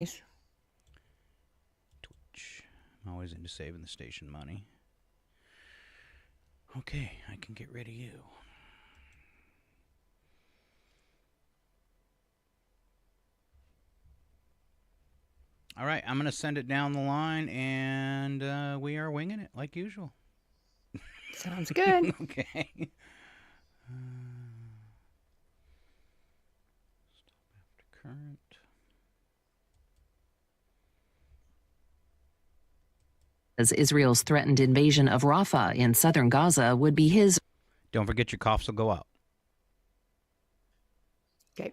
Twitch. I'm always into saving the station money. Okay, I can get rid of you. All right, I'm going to send it down the line, and we are winging it like usual. Sounds good. Okay. Stop after current. As Israel's threatened invasion of Rafah in southern Gaza would be his. Don't forget your coughs will go out. Okay.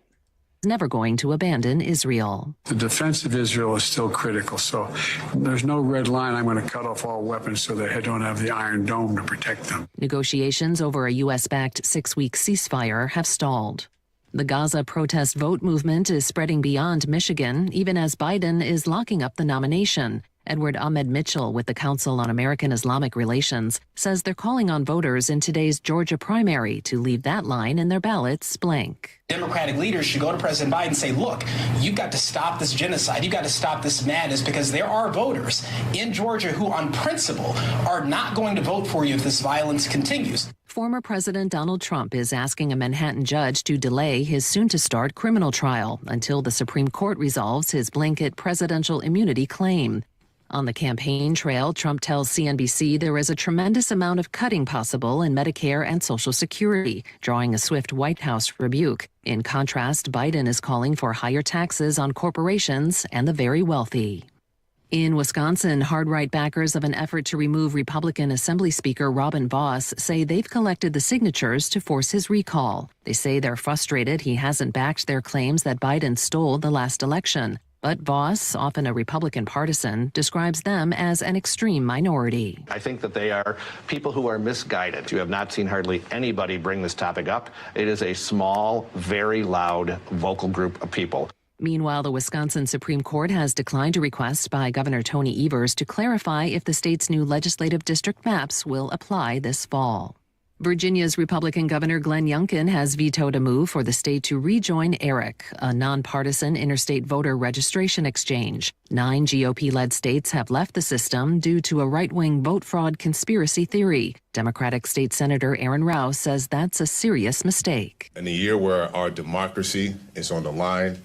Never going to abandon Israel. The defense of Israel is still critical, so there's no red line. I'm going to cut off all weapons so they don't have the Iron Dome to protect them. Negotiations over a U.S.-backed 6-week ceasefire have stalled. The Gaza protest vote movement is spreading beyond Michigan, even as Biden is locking up the nomination. Edward Ahmed Mitchell with the Council on American Islamic Relations says they're calling on voters in today's Georgia primary to leave that line in their ballots blank. Democratic leaders should go to President Biden and say, look, you've got to stop this genocide. You've got to stop this madness, because there are voters in Georgia who, on principle, are not going to vote for you if this violence continues. Former President Donald Trump is asking a Manhattan judge to delay his soon-to-start criminal trial until the Supreme Court resolves his blanket presidential immunity claim. On the campaign trail, Trump tells CNBC there is a tremendous amount of cutting possible in Medicare and Social Security, drawing a swift White House rebuke. In contrast, Biden is calling for higher taxes on corporations and the very wealthy. In Wisconsin, hard-right backers of an effort to remove Republican Assembly Speaker Robin Vos say they've collected the signatures to force his recall. They say they're frustrated he hasn't backed their claims that Biden stole the last election. But Vos, often a Republican partisan, describes them as an extreme minority. I think that they are people who are misguided. You have not seen hardly anybody bring this topic up. It is a small, very loud, vocal group of people. Meanwhile, the Wisconsin Supreme Court has declined a request by Governor Tony Evers to clarify if the state's new legislative district maps will apply this fall. Virginia's Republican Governor Glenn Youngkin has vetoed a move for the state to rejoin ERIC, a nonpartisan interstate voter registration exchange. 9 GOP-led states have left the system due to a right-wing vote fraud conspiracy theory. Democratic State Senator Aaron Rouse says that's a serious mistake. In a year where our democracy is on the line,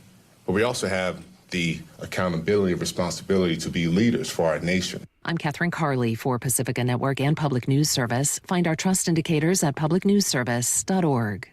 but we also have the accountability and responsibility to be leaders for our nation. I'm Catherine Carley for Pacifica Network and Public News Service. Find our trust indicators at publicnewsservice.org.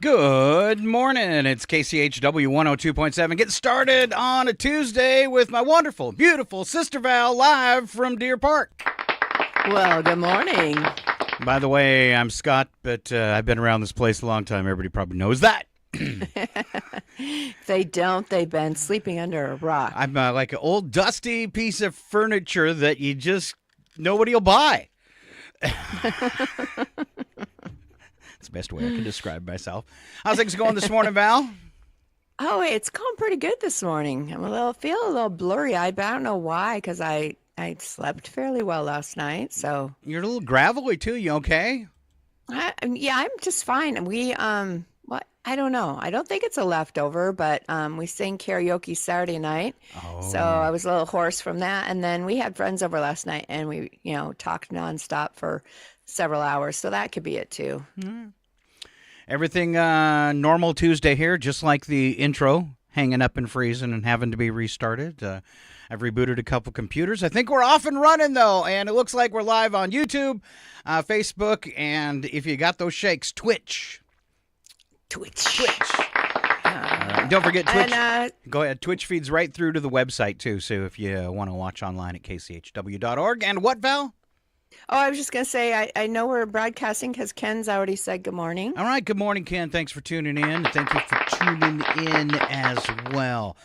Good morning. It's KCHW 102.7. Get started on a Tuesday with my wonderful, beautiful sister Val live from Deer Park. Well, good morning. By the way, I'm Scott, but I've been around this place a long time. Everybody probably knows that. If they don't, they've been sleeping under a rock. I'm like an old dusty piece of furniture that you just, nobody will buy. That's the best way I can describe myself. How's things going this morning, Val? Oh, it's going pretty good this morning. Feel a little blurry-eyed, but I don't know why, because I slept fairly well last night. So You're a little gravelly too. You okay? yeah, I'm just fine. We what? I don't know. I don't think it's a leftover, but we sang karaoke Saturday night, so I was a little hoarse from that. And then we had friends over last night, and we talked nonstop for several hours, so that could be it too. Everything normal Tuesday here, just like the intro, hanging up and freezing and having to be restarted. I've rebooted a couple computers. I think we're off and running, though, and it looks like we're live on YouTube, Facebook, and if you got those shakes, Twitch. Don't forget Twitch. And, Go ahead. Twitch feeds right through to the website, too, so if you want to watch online at kchw.org. And what, Val? Oh, I was just going to say, I know we're broadcasting because Ken's already said good morning. All right. Good morning, Ken. Thanks for tuning in. Thank you for tuning in as well.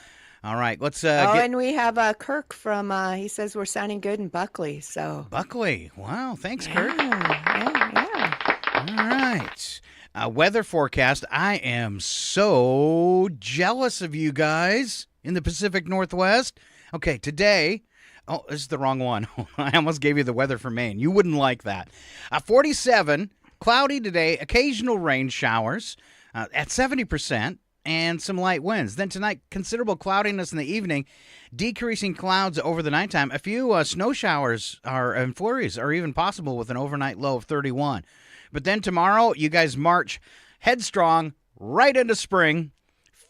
All right. Let's and we have Kirk from, he says we're sounding good in Buckley. So Buckley. Wow. Thanks, Kurt. yeah. All right. Weather forecast. I am so jealous of you guys in the Pacific Northwest. Okay, today. Oh, this is the wrong one. I almost gave you the weather for Maine. You wouldn't like that. 47, cloudy today, occasional rain showers at 70%, and some light winds. Then tonight, considerable cloudiness in the evening, decreasing clouds over the nighttime. A few snow showers and flurries are even possible with an overnight low of 31. But then tomorrow, you guys march headstrong right into spring.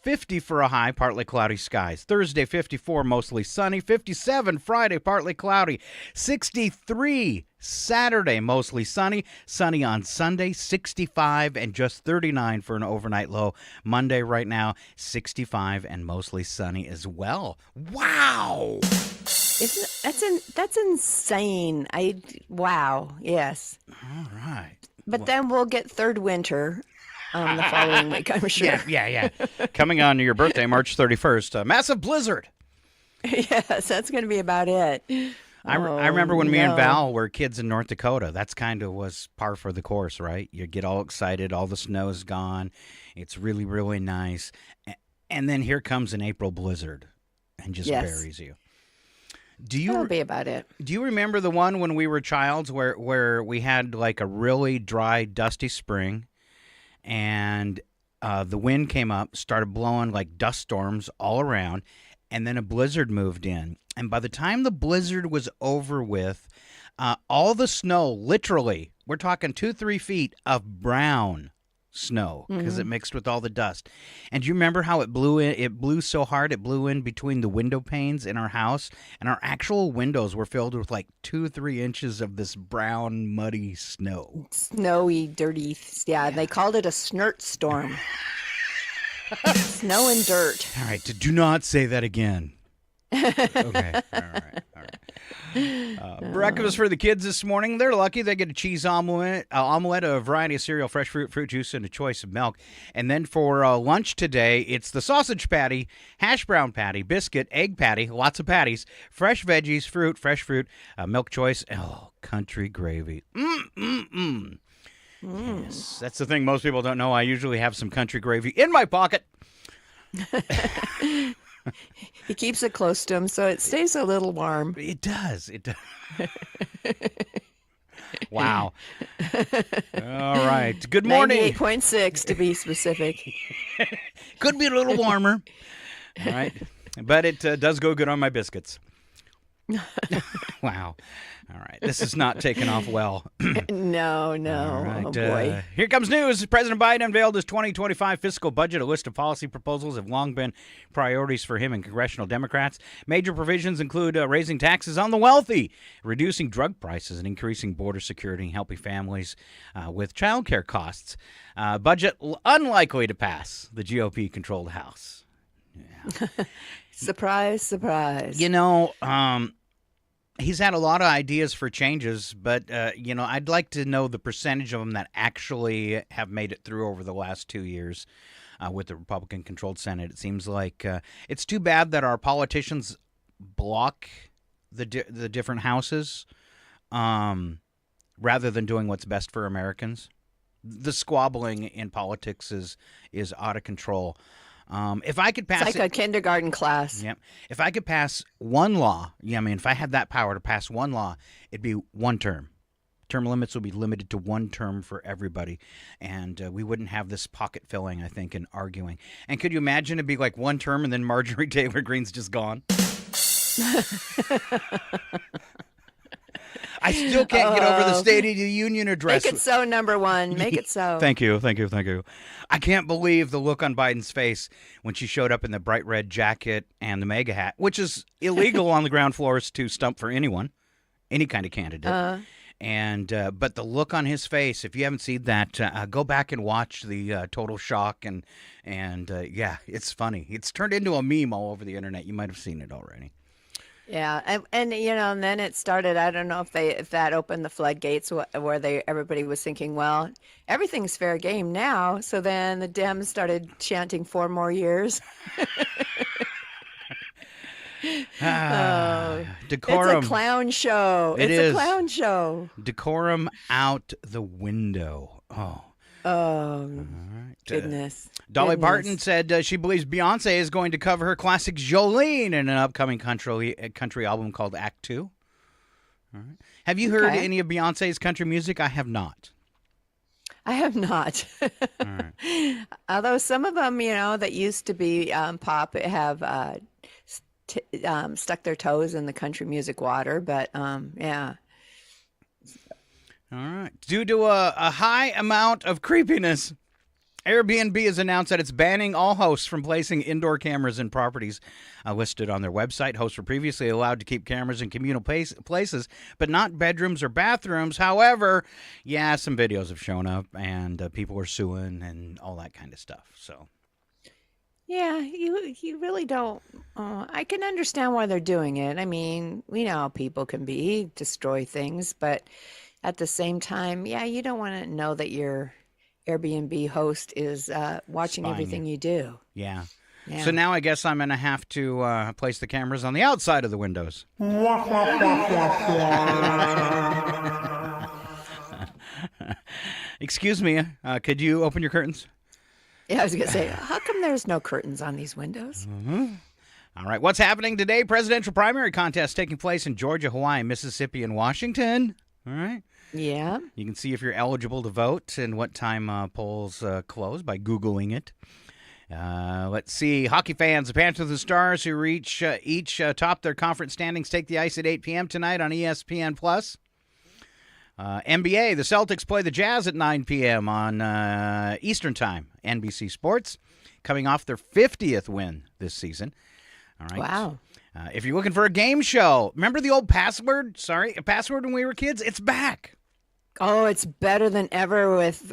50 for a high, partly cloudy skies. Thursday, 54, mostly sunny. 57 Friday, partly cloudy. 63 Saturday, mostly sunny. Sunny on Sunday, 65 and just 39 for an overnight low. Monday right now, 65 and mostly sunny as well. Wow! That's insane. Wow. Yes. All right. But then we'll get third winter the following week, I'm sure. Yeah. Coming on to your birthday, March 31st. A massive blizzard. Yes, that's going to be about it. I remember when me and Val were kids in North Dakota. That's kind of was par for the course, right? You get all excited. All the snow's gone. It's really, really nice. And then here comes an April blizzard and just buries you. That'll be about it. Do you remember the one when we were childs where we had like a really dry, dusty spring, and the wind came up, started blowing like dust storms all around, and then a blizzard moved in. And by the time the blizzard was over with, all the snow, literally, we're talking 2-3 feet of brown snow because it mixed with all the dust. And do you remember how it blew in? It blew so hard it blew in between the window panes in our house, and our actual windows were filled with like 2-3 inches of this brown muddy snow. Snowy, dirty. Yeah, they called it a snort storm. Snow and dirt. All right, do not say that again. Okay. All right. Breakfast for the kids this morning. They're lucky. They get a cheese omelet, a variety of cereal, fresh fruit, fruit juice, and a choice of milk. And then for lunch today, it's the sausage patty, hash brown patty, biscuit, egg patty, lots of patties, fresh veggies, fresh fruit, milk choice, country gravy. Yes, that's the thing most people don't know. I usually have some country gravy in my pocket. He keeps it close to him so it stays a little warm. It does. Wow. All right. Good morning. 98.6 to be specific. Could be a little warmer. All right. But it does go good on my biscuits. Wow. All right. This is not taking off well. No. All right. Oh, boy. Here comes news. President Biden unveiled his 2025 fiscal budget. A list of policy proposals have long been priorities for him and congressional Democrats. Major provisions include raising taxes on the wealthy, reducing drug prices, and increasing border security and helping families with child care costs. Budget unlikely to pass the GOP-controlled House. Yeah. Surprise, surprise. He's had a lot of ideas for changes, but, I'd like to know the percentage of them that actually have made it through over the last 2 years with the Republican-controlled Senate. It seems like it's too bad that our politicians block the different houses rather than doing what's best for Americans. The squabbling in politics is out of control. If I could pass, it's like a kindergarten class. Yeah. If I could pass one law, if I had that power to pass one law, it'd be one term. Term limits would be limited to one term for everybody, and we wouldn't have this pocket filling, I think, and arguing. And could you imagine it'd be like one term and then Marjorie Taylor Greene's just gone? I still can't get over the State of the Union address. Make it so, number one. Make it so. Thank you. I can't believe the look on Biden's face when she showed up in the bright red jacket and the MAGA hat, which is illegal on the ground floors to stump for anyone, any kind of candidate. But the look on his face, if you haven't seen that, go back and watch the total shock. And it's funny. It's turned into a meme all over the internet. You might have seen it already. Yeah, and and then it started. I don't know if that opened the floodgates where everybody was thinking, well, everything's fair game now. So then the Dems started chanting 4 more years. Oh, it's a Decorum. clown show. It It's a is. clown show. Decorum out the window. Oh. Oh, Right. goodness. Dolly Goodness. Parton said she believes Beyonce is going to cover her classic Jolene in an upcoming country album called Act Two. All right. Have you heard Okay. any of Beyonce's country music? I have not. I have not. All right. Although some of them, that used to be pop have stuck their toes in the country music water. But yeah. All right. Due to a high amount of creepiness, Airbnb has announced that it's banning all hosts from placing indoor cameras in properties listed on their website. Hosts were previously allowed to keep cameras in communal places, but not bedrooms or bathrooms. However, yeah, some videos have shown up, and people are suing and all that kind of stuff. So, Yeah, you really don't. I can understand why they're doing it. I mean, we know how people can be, destroy things, but at the same time, yeah, you don't want to know that your Airbnb host is watching Spying everything you do. yeah. Yeah. So now I guess I'm going to have to place the cameras on the outside of the windows. Excuse me, could you open your curtains? Yeah, I was gonna say, how come there's no curtains on these windows? All right, what's happening today? Presidential primary contest taking place in Georgia, Hawaii, Mississippi, and Washington. All right. Yeah. You can see if you're eligible to vote and what time polls close by Googling it. Let's see. Hockey fans, the Panthers and Stars, who each top their conference standings, take the ice at 8 p.m. tonight on ESPN+. NBA, the Celtics play the Jazz at 9 p.m. on Eastern Time, NBC Sports, coming off their 50th win this season. All right. Wow. If you're looking for a game show, remember the old password? Sorry, a password when we were kids? It's back. Oh, it's better than ever with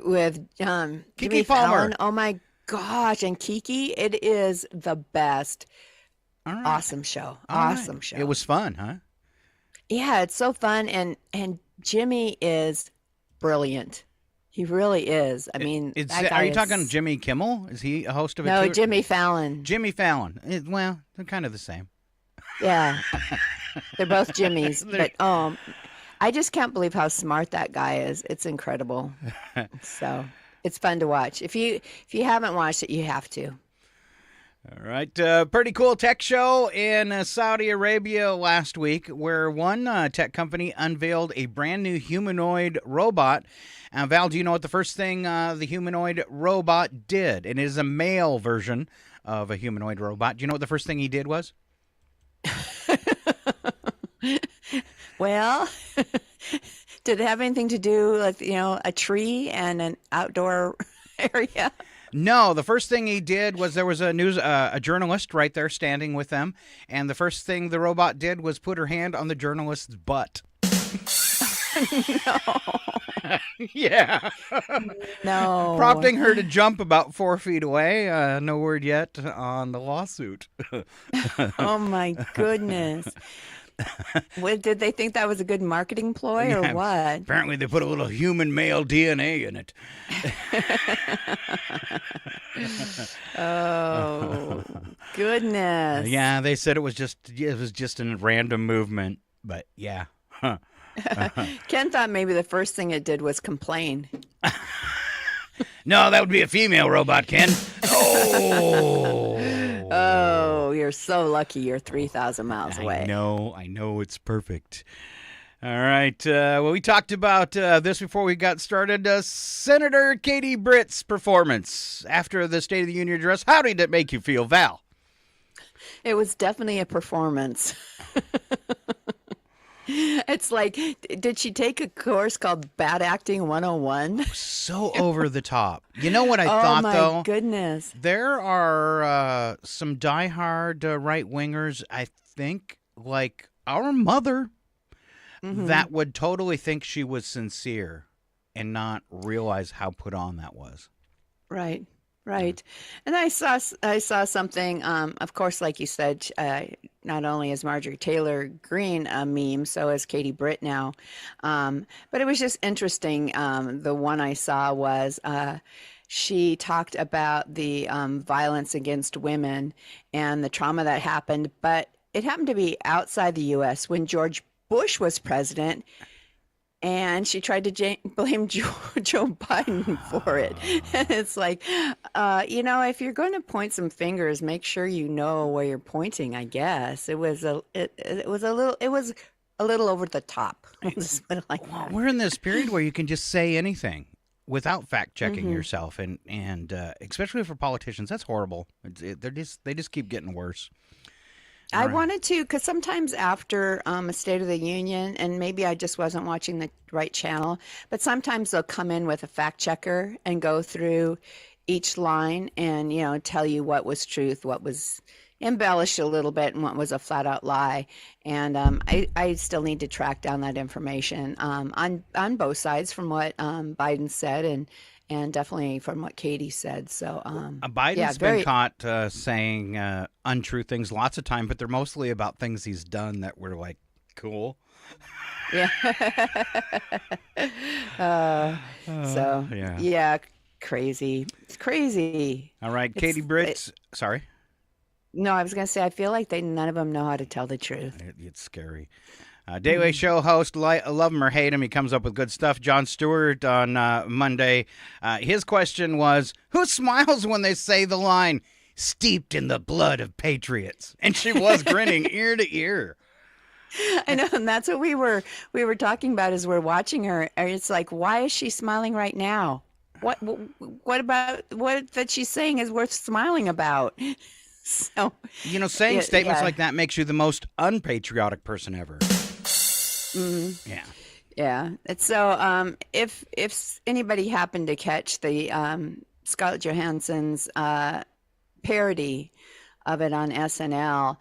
Jimmy Palmer. Fallon. Oh my gosh, and Kiki, it is the best. All right. Awesome show. All right. Awesome show. It was fun, huh? Yeah, it's so fun, and Jimmy is brilliant. He really is. I mean, that guy Are you is... talking Jimmy Kimmel? Is he a host of it No, too? Jimmy Fallon. Jimmy Fallon. Well, they're kind of the same. Yeah, they're both Jimmys. But I just can't believe how smart that guy is. It's incredible. So it's fun to watch. If you haven't watched it, you have to. All right. Pretty cool tech show in Saudi Arabia last week where one tech company unveiled a brand new humanoid robot. Val, do you know what the first thing the humanoid robot did? It is a male version of a humanoid robot. Do you know what the first thing he did was? Well, did it have anything to do with, a tree and an outdoor area? No, the first thing he did was there was a journalist right there standing with them, and the first thing the robot did was put her hand on the journalist's butt. No. Yeah. No. Prompting her to jump about 4 feet away. No word yet on the lawsuit. Oh my goodness. Did they think that was a good marketing ploy or Yeah, what? Apparently they put a little human male DNA in it. Oh goodness. Yeah, they said it was just a random movement, but yeah. Huh. Ken thought maybe the first thing it did was complain. No, that would be a female robot, Ken. Oh. Oh, you're so lucky you're 3,000 miles away. I know, it's perfect. All right, well, we talked about this before we got started. Senator Katie Britt's performance after the State of the Union address. How did it make you feel, Val? It was definitely a performance. It's like, did she take a course called Bad Acting 101? So over the top. You know what I Oh thought, my though? goodness. There are some diehard right-wingers, I think, like our mother, that would totally think she was sincere and not realize how put on that was. Right. Right. And I saw something, of course, like you said, not only is Marjorie Taylor Greene a meme, so is Katie Britt now. But it was just interesting. The one I saw was she talked about the violence against women and the trauma that happened, but it happened to be outside the U.S. when George Bush was president, and she tried to blame Joe Biden for it. And it's like, if you're going to point some fingers, make sure you know where you're pointing. I guess it was a little over the top. We'll just put it like that. We're in this period where you can just say anything without fact checking yourself, and especially for politicians, that's horrible. They just keep getting worse. I wanted to, because sometimes after a State of the Union, and maybe I just wasn't watching the right channel, but sometimes they'll come in with a fact checker and go through each line and, tell you what was truth, what was embellished a little bit, and what was a flat out lie. And I still need to track down that information on both sides, from what Biden said and definitely from what Katie said. So Biden's been caught saying untrue things lots of time, but they're mostly about things he's done that were like cool. Yeah. Crazy. It's crazy. All right, Katie Britt. Sorry. No, I was going to say, I feel like none of them know how to tell the truth. It's scary. Daily Show host, love him or hate him, he comes up with good stuff. Jon Stewart on Monday, his question was, who smiles when they say the line, steeped in the blood of patriots? And she was grinning ear to ear. I know, and that's what we were talking about as we're watching her. It's like, why is she smiling right now? What about what that she's saying is worth smiling about? So, saying statements like that makes you the most unpatriotic person ever. Mm-hmm. Yeah. Yeah. So if anybody happened to catch the Scarlett Johansson's parody of it on SNL,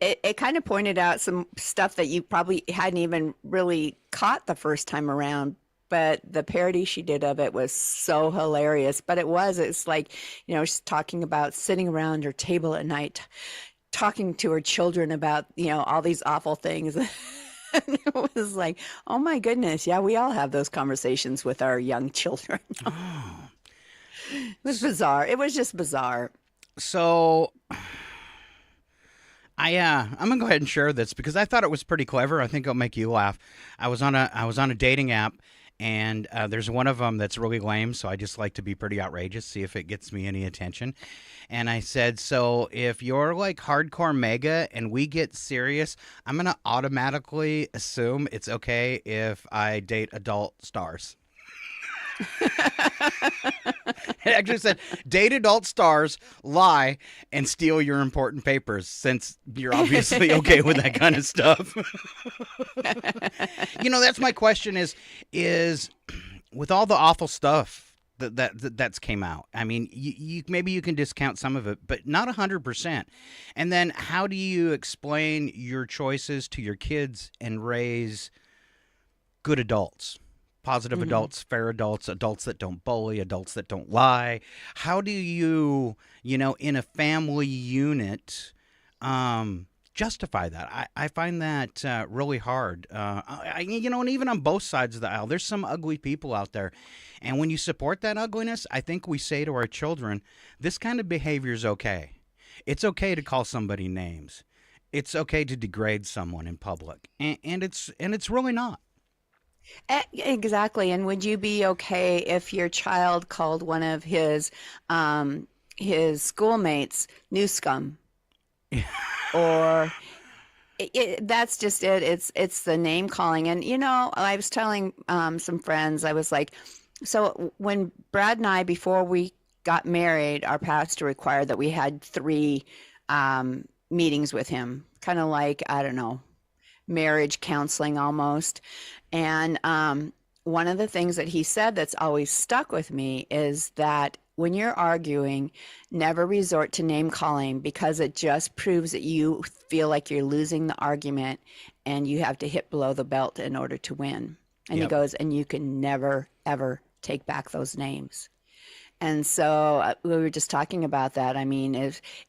it kind of pointed out some stuff that you probably hadn't even really caught the first time around. But the parody she did of it was so hilarious. But it's like, she's talking about sitting around her table at night, talking to her children about, all these awful things. And it was like, oh my goodness. Yeah, we all have those conversations with our young children. It was bizarre. It was just bizarre. So I'm gonna go ahead and share this because I thought it was pretty clever. I think it'll make you laugh. I was on a dating app, and there's one of them that's really lame, so I just like to be pretty outrageous, see if it gets me any attention. And I said, so if you're like hardcore mega and we get serious, I'm going to automatically assume it's okay if I date adult stars. It actually said, date adult stars, lie, and steal your important papers, since you're obviously okay with that kind of stuff. That's my question is with all the awful stuff that's came out. I mean, you maybe you can discount some of it, but not 100%. And then how do you explain your choices to your kids and raise good adults? Positive adults, fair adults, adults that don't bully, adults that don't lie. How do you, in a family unit, justify that? I find that really hard. And even on both sides of the aisle, there's some ugly people out there. And when you support that ugliness, I think we say to our children, this kind of behavior is okay. It's okay to call somebody names. It's okay to degrade someone in public. And it's really not. Exactly. And would you be okay if your child called one of his schoolmates new scum? Or that's just it. It's the name calling. And, I was telling some friends, I was like, so when Brad and I, before we got married, our pastor required that we had 3 meetings with him, kind of like, I don't know, marriage counseling almost. And one of the things that he said that's always stuck with me is that when you're arguing, never resort to name calling, because it just proves that you feel like you're losing the argument and you have to hit below the belt in order to win. And He goes, and you can never, ever take back those names. And so we were just talking about that. I mean,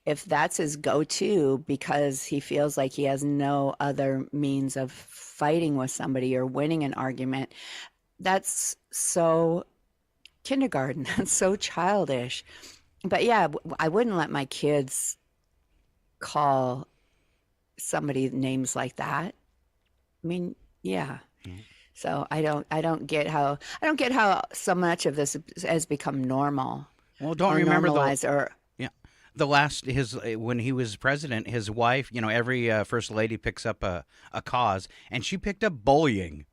if that's his go-to because he feels like he has no other means of fighting with somebody or winning an argument, that's so kindergarten. That's so childish. But yeah, I wouldn't let my kids call somebody names like that. I mean, yeah. So I don't get how so much of this has become normal Well, don't or you remember normalized or yeah, the last his when he was president, his wife, every first lady picks up a cause, and she picked up bullying.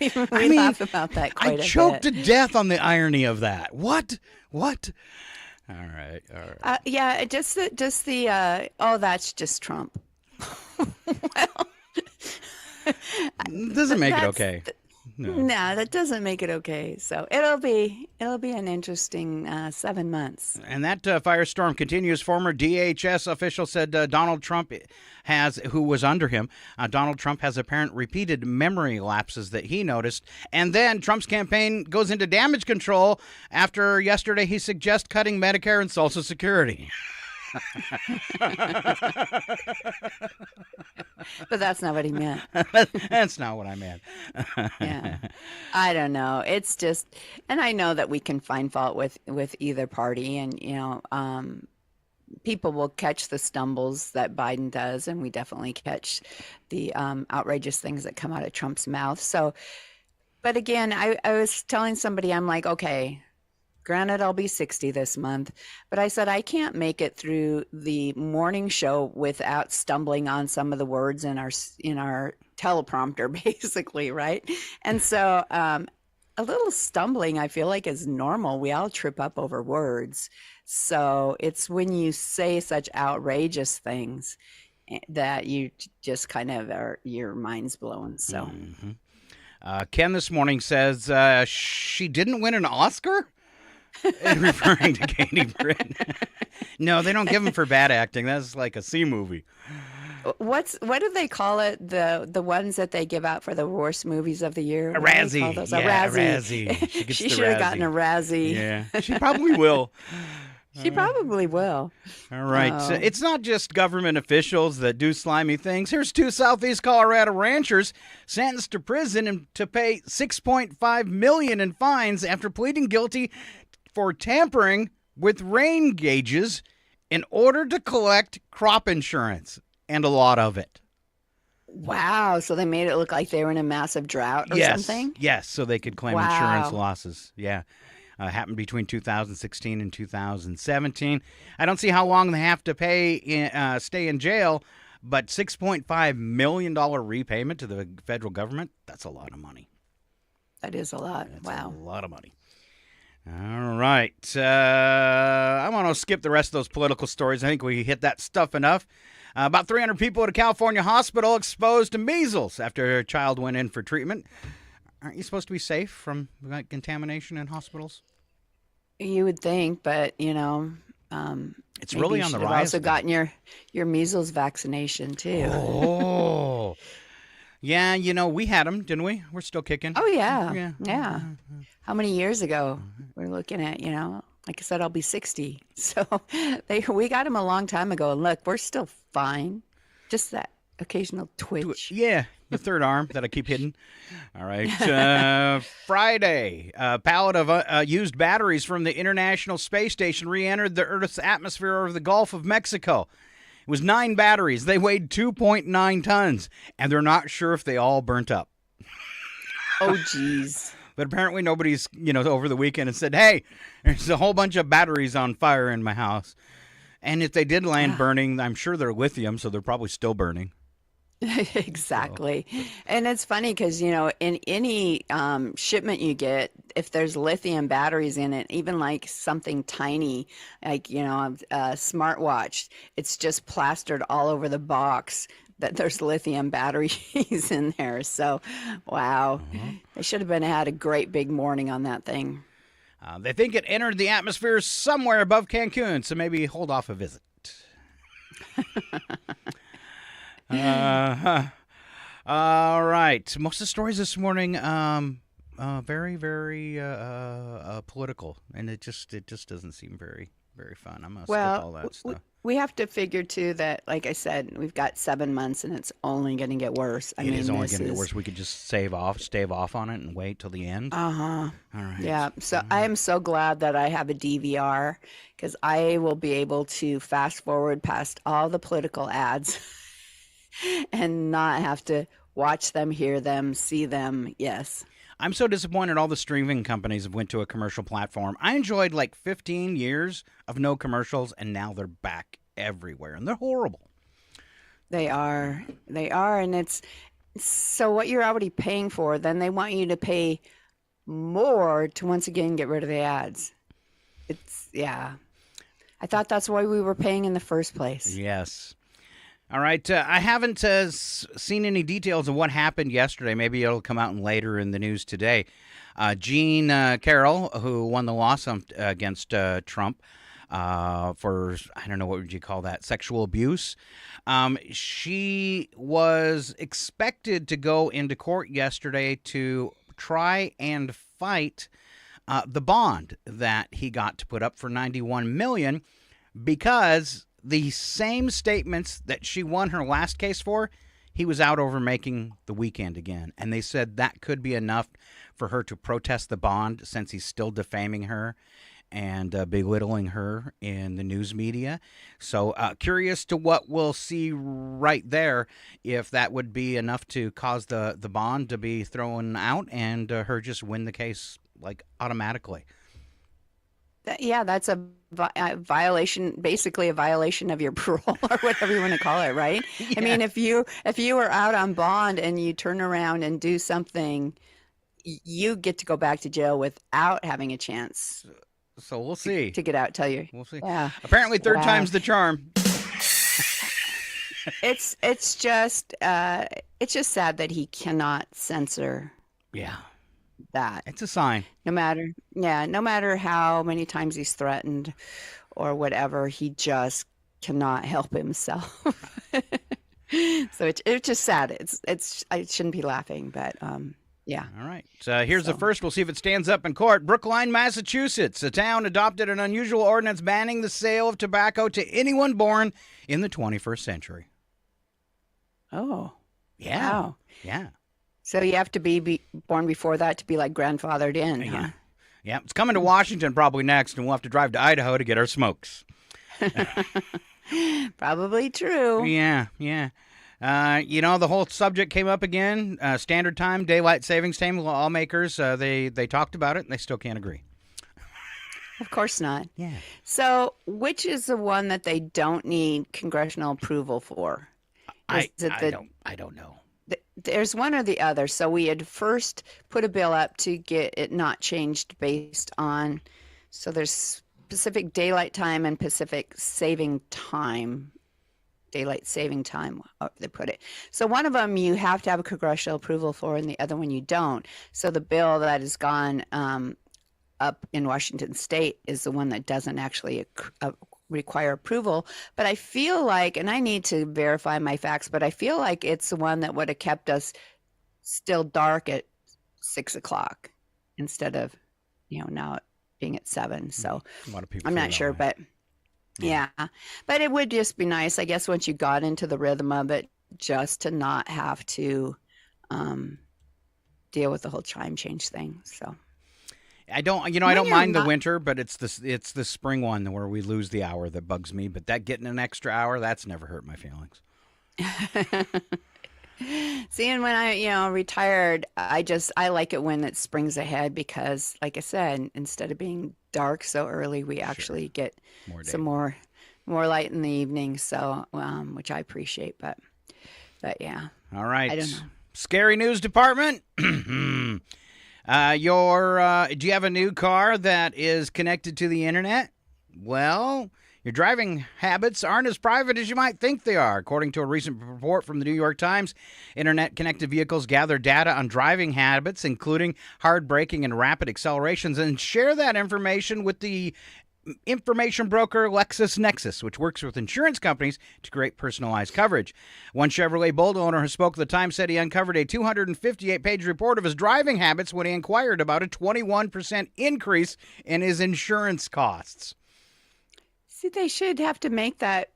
we laugh about that I quite a choked bit. to death on the irony of that. What? What? All right, all right. Yeah, just the oh, that's just Trump. Well, Doesn't make it that's okay. No. no, that doesn't make it okay. So it'll be an interesting 7 months. And that firestorm continues. Former DHS official said Donald Trump who was under him, Donald Trump has apparent repeated memory lapses that he noticed. And then Trump's campaign goes into damage control after yesterday he suggests cutting Medicare and Social Security. But that's not what he meant. That's not what I meant. Yeah. I don't know. It's just, and I know that we can find fault with either party, and people will catch the stumbles that Biden does, and we definitely catch the outrageous things that come out of Trump's mouth. So, but again, I was telling somebody, I'm like, okay, granted, I'll be 60 this month, but I said I can't make it through the morning show without stumbling on some of the words in our teleprompter, basically, right? And so a little stumbling, I feel like, is normal. We all trip up over words. So it's when you say such outrageous things that you just kind of your mind's blown. So Ken this morning says she didn't win an Oscar? Referring to Katie Britt. No, they don't give them for bad acting. That's like a C movie. what do they call it? The ones that they give out for the worst movies of the year? A What do they Razzie. call those? Yeah, A a Razzie. Razzie. She gets She the should have gotten a Razzie. Razzie. Yeah, she probably will. She probably will. All right. So Oh. it's not just government officials that do slimy things. Here's two Southeast Colorado ranchers sentenced to prison and to pay $6.5 million in fines after pleading guilty for tampering with rain gauges in order to collect crop insurance, and a lot of it. Wow. So they made it look like they were in a massive drought or something? Yes, so they could claim Wow. insurance losses. Yeah. Happened between 2016 and 2017. I don't see how long they have to stay in jail, but $6.5 million repayment to the federal government, that's a lot of money. That is a lot. That's Wow. a lot of money. All right. I want to skip the rest of those political stories. I think we hit that stuff enough. About 300 people at a California hospital exposed to measles after a child went in for treatment. Aren't you supposed to be safe from contamination in hospitals? You would think, but It's maybe really you on the should have rise. also gotten your measles vaccination too. Oh. Yeah, we had them, didn't we? We're still kicking. Oh yeah. Yeah. Yeah. How many years ago? We're looking at, like I said, I'll be 60. So we got them a long time ago, and look, we're still fine. Just that occasional twitch. Yeah, the third arm that I keep hitting. All right. Friday, a pallet of used batteries from the International Space Station re-entered the Earth's atmosphere over the Gulf of Mexico. It was 9 batteries. They weighed 2.9 tons, and they're not sure if they all burnt up. Oh, geez. But apparently nobody's, over the weekend and said, hey, there's a whole bunch of batteries on fire in my house. And if they did land burning, I'm sure they're lithium, so they're probably still burning. Exactly. And it's funny because, in any shipment you get, if there's lithium batteries in it, even like something tiny, like, a smartwatch, it's just plastered all over the box that there's lithium batteries in there. So, wow. They should have had a great big morning on that thing. They think it entered the atmosphere somewhere above Cancun, so maybe hold off a visit. All right. Most of the stories this morning, very, very political, and it just doesn't seem very, very fun. I'm gonna skip Well, all that stuff. we have to figure too that, like I said, we've got 7 months and it's only going to get worse. I It mean, is only this going to get is, worse. We could just stave off on it and wait till the end. uh-huh. All right. Yeah. So I am so glad that I have a DVR because I will be able to fast forward past all the political ads and not have to watch them, hear them, see them. Yes. I'm so disappointed all the streaming companies have went to a commercial platform. I enjoyed like 15 years of no commercials, and now they're back everywhere, and they're horrible. They are. They are. And it's so what you're already paying for, then they want you to pay more to once again get rid of the ads. It's, yeah. I thought that's why we were paying in the first place. Yes. All right. I haven't seen any details of what happened yesterday. Maybe it'll come out later in the news today. Jean Carroll, who won the lawsuit against Trump for, I don't know, what would you call that, sexual abuse. She was expected to go into court yesterday to try and fight the bond that he got to put up for $91 million because the same statements that she won her last case for, he was out over making the weekend again. And they said that could be enough for her to protest the bond since he's still defaming her and belittling her in the news media. So curious to what we'll see right there, if that would be enough to cause the bond to be thrown out and her just win the case like automatically. Yeah, that's a violation, basically a violation of your parole or whatever you want to call it, right? Yeah. I mean, if you were out on bond and you turn around and do something, you get to go back to jail without having a chance So we'll see. to get out. Tell you, We'll see. yeah. Apparently, third Wow. time's the charm. It's just sad that he cannot censor Yeah, that. it's a sign. No matter how many times he's threatened or whatever, he just cannot help himself. So it's just sad. I shouldn't be laughing, but yeah. All right. Here's the first. We'll see if it stands up in court. Brookline, Massachusetts. A town adopted an unusual ordinance banning the sale of tobacco to anyone born in the 21st century. Oh, Yeah. wow. Yeah. So you have to be born before that to be like grandfathered in, huh? Yeah. Yeah. It's coming to Washington probably next, and we'll have to drive to Idaho to get our smokes. Probably true. Yeah. Yeah. The whole subject came up again. Standard time, daylight savings time. Lawmakers, they talked about it, and they still can't agree. Of course not. Yeah. So which is the one that they don't need congressional approval for? I Is it don't know. There's one or the other. So we had first put a bill up to get it not changed based on, so there's Pacific Daylight Time and Pacific Saving Time. Daylight Saving Time, they put it. So one of them you have to have a congressional approval for, and the other one you don't. So the bill that has gone up in Washington State is the one that doesn't actually require approval. But I feel like, and I need to verify my facts, but I feel like it's the one that would have kept us still dark at 6 o'clock instead of, now being at 7. So A lot of people I'm feel not that sure, way. but yeah. But it would just be nice, I guess, once you got into the rhythm of it, just to not have to deal with the whole time change thing. So I don't you're mind the not- winter, but it's the spring one where we lose the hour that bugs me. But that getting an extra hour, that's never hurt my feelings. Seeing when I, retired, I like it when it springs ahead because, like I said, instead of being dark so early, we actually get More some day. more light in the evening. So, which I appreciate, but yeah. All right. I don't know. Scary news department. Do you have a new car that is connected to the internet? Well, your driving habits aren't as private as you might think they are. According to a recent report from the New York Times, internet-connected vehicles gather data on driving habits, including hard braking and rapid accelerations, and share that information with the information broker LexisNexis, which works with insurance companies to create personalized coverage. One Chevrolet Bolt owner who spoke at the Times said he uncovered a 258-page report of his driving habits when he inquired about a 21% increase in his insurance costs. See, they should have to make that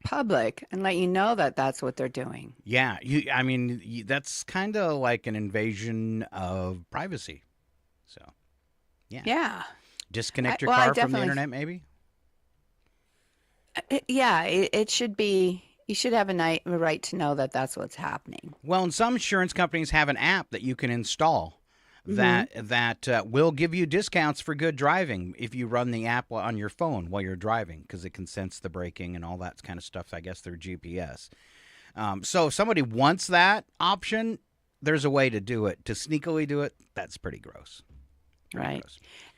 public and let you know that that's what they're doing. Yeah, that's kind of like an invasion of privacy. So, Yeah. Disconnect your car from the internet, maybe? It should be, you should have a right to know that that's what's happening. Well, and some insurance companies have an app that you can install that will give you discounts for good driving if you run the app on your phone while you're driving, because it can sense the braking and all that kind of stuff, I guess, through GPS. So if somebody wants that option, there's a way to do it. To sneakily do it, that's pretty gross. Right.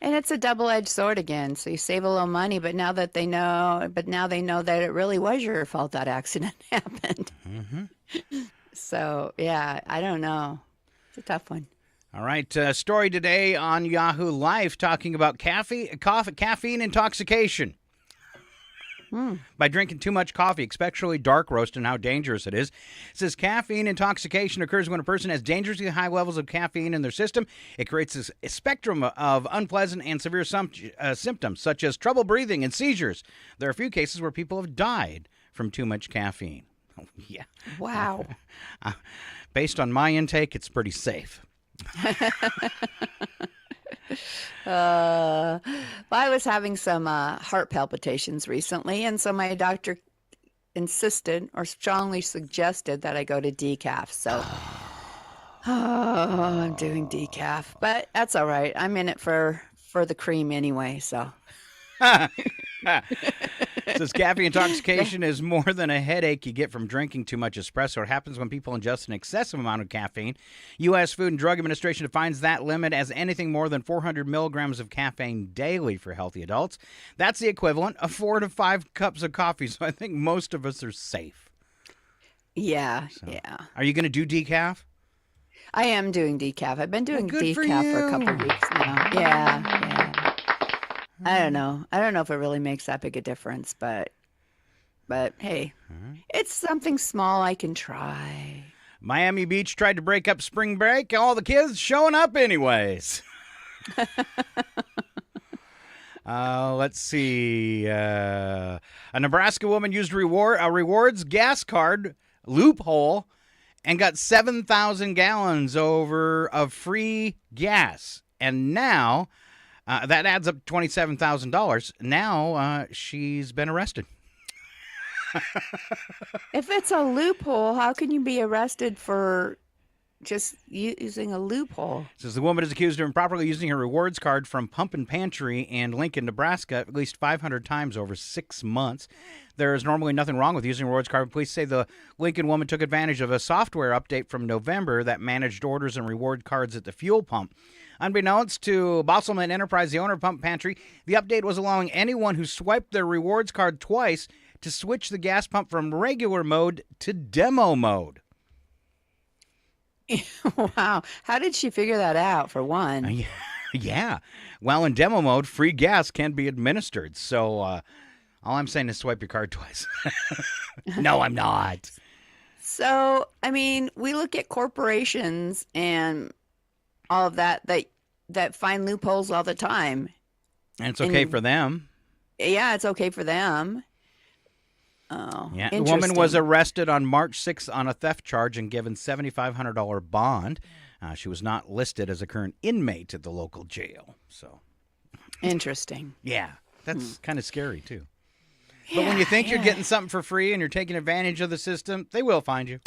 And it's a double-edged sword again. So you save a little money, but now they know that it really was your fault that accident happened. Mm-hmm. So, yeah, I don't know. It's a tough one. All right. Story today on Yahoo Life talking about caffeine intoxication. By drinking too much coffee, especially dark roast, and how dangerous it is. It says caffeine intoxication occurs when a person has dangerously high levels of caffeine in their system. It creates a spectrum of unpleasant and severe symptoms, such as trouble breathing and seizures. There are a few cases where people have died from too much caffeine. Oh, yeah. Wow. Based on my intake, it's pretty safe. Well, I was having some heart palpitations recently, and so my doctor insisted or strongly suggested that I go to decaf. So I'm doing decaf, but that's all right. I'm in it for the cream anyway, so. It says caffeine intoxication is more than a headache you get from drinking too much espresso. It happens when people ingest an excessive amount of caffeine. U.S. Food and Drug Administration defines that limit as anything more than 400 milligrams of caffeine daily for healthy adults. That's the equivalent of 4 to 5 cups of coffee, so I think most of us are safe. Yeah, So, yeah. Are you going to do decaf? I am doing decaf. I've been doing good for decaf for a couple you. weeks now. Yeah. I don't know. I don't know if it really makes that big a difference, but hey, it's something small I can try. Miami Beach tried to break up spring break. All the kids showing up anyways. Let's see. A Nebraska woman used a rewards gas card loophole and got 7,000 gallons of free gas. And now that adds up to $27,000. Now she's been arrested. If it's a loophole, how can you be arrested for just using a loophole? It says the woman is accused of improperly using her rewards card from Pump and Pantry in Lincoln, Nebraska, at least 500 times over 6 months. There is normally nothing wrong with using a rewards card. Police say the Lincoln woman took advantage of a software update from November that managed orders and reward cards at the fuel pump. Unbeknownst to Bosselman Enterprise, the owner of Pump Pantry, the update was allowing anyone who swiped their rewards card twice to switch the gas pump from regular mode to demo mode. Wow. How did she figure that out, for one? Yeah. Well, in demo mode, free gas can be administered. So all I'm saying is swipe your card twice. No, I'm not. So, I mean, we look at corporations and all of that find loopholes all the time. And it's okay for them. Yeah, it's okay for them. Oh, yeah. The woman was arrested on March 6th on a theft charge and given $7,500 bond. She was not listed as a current inmate at the local jail. So, interesting. Yeah, that's kind of scary too. But when you think you're getting something for free and you're taking advantage of the system, they will find you.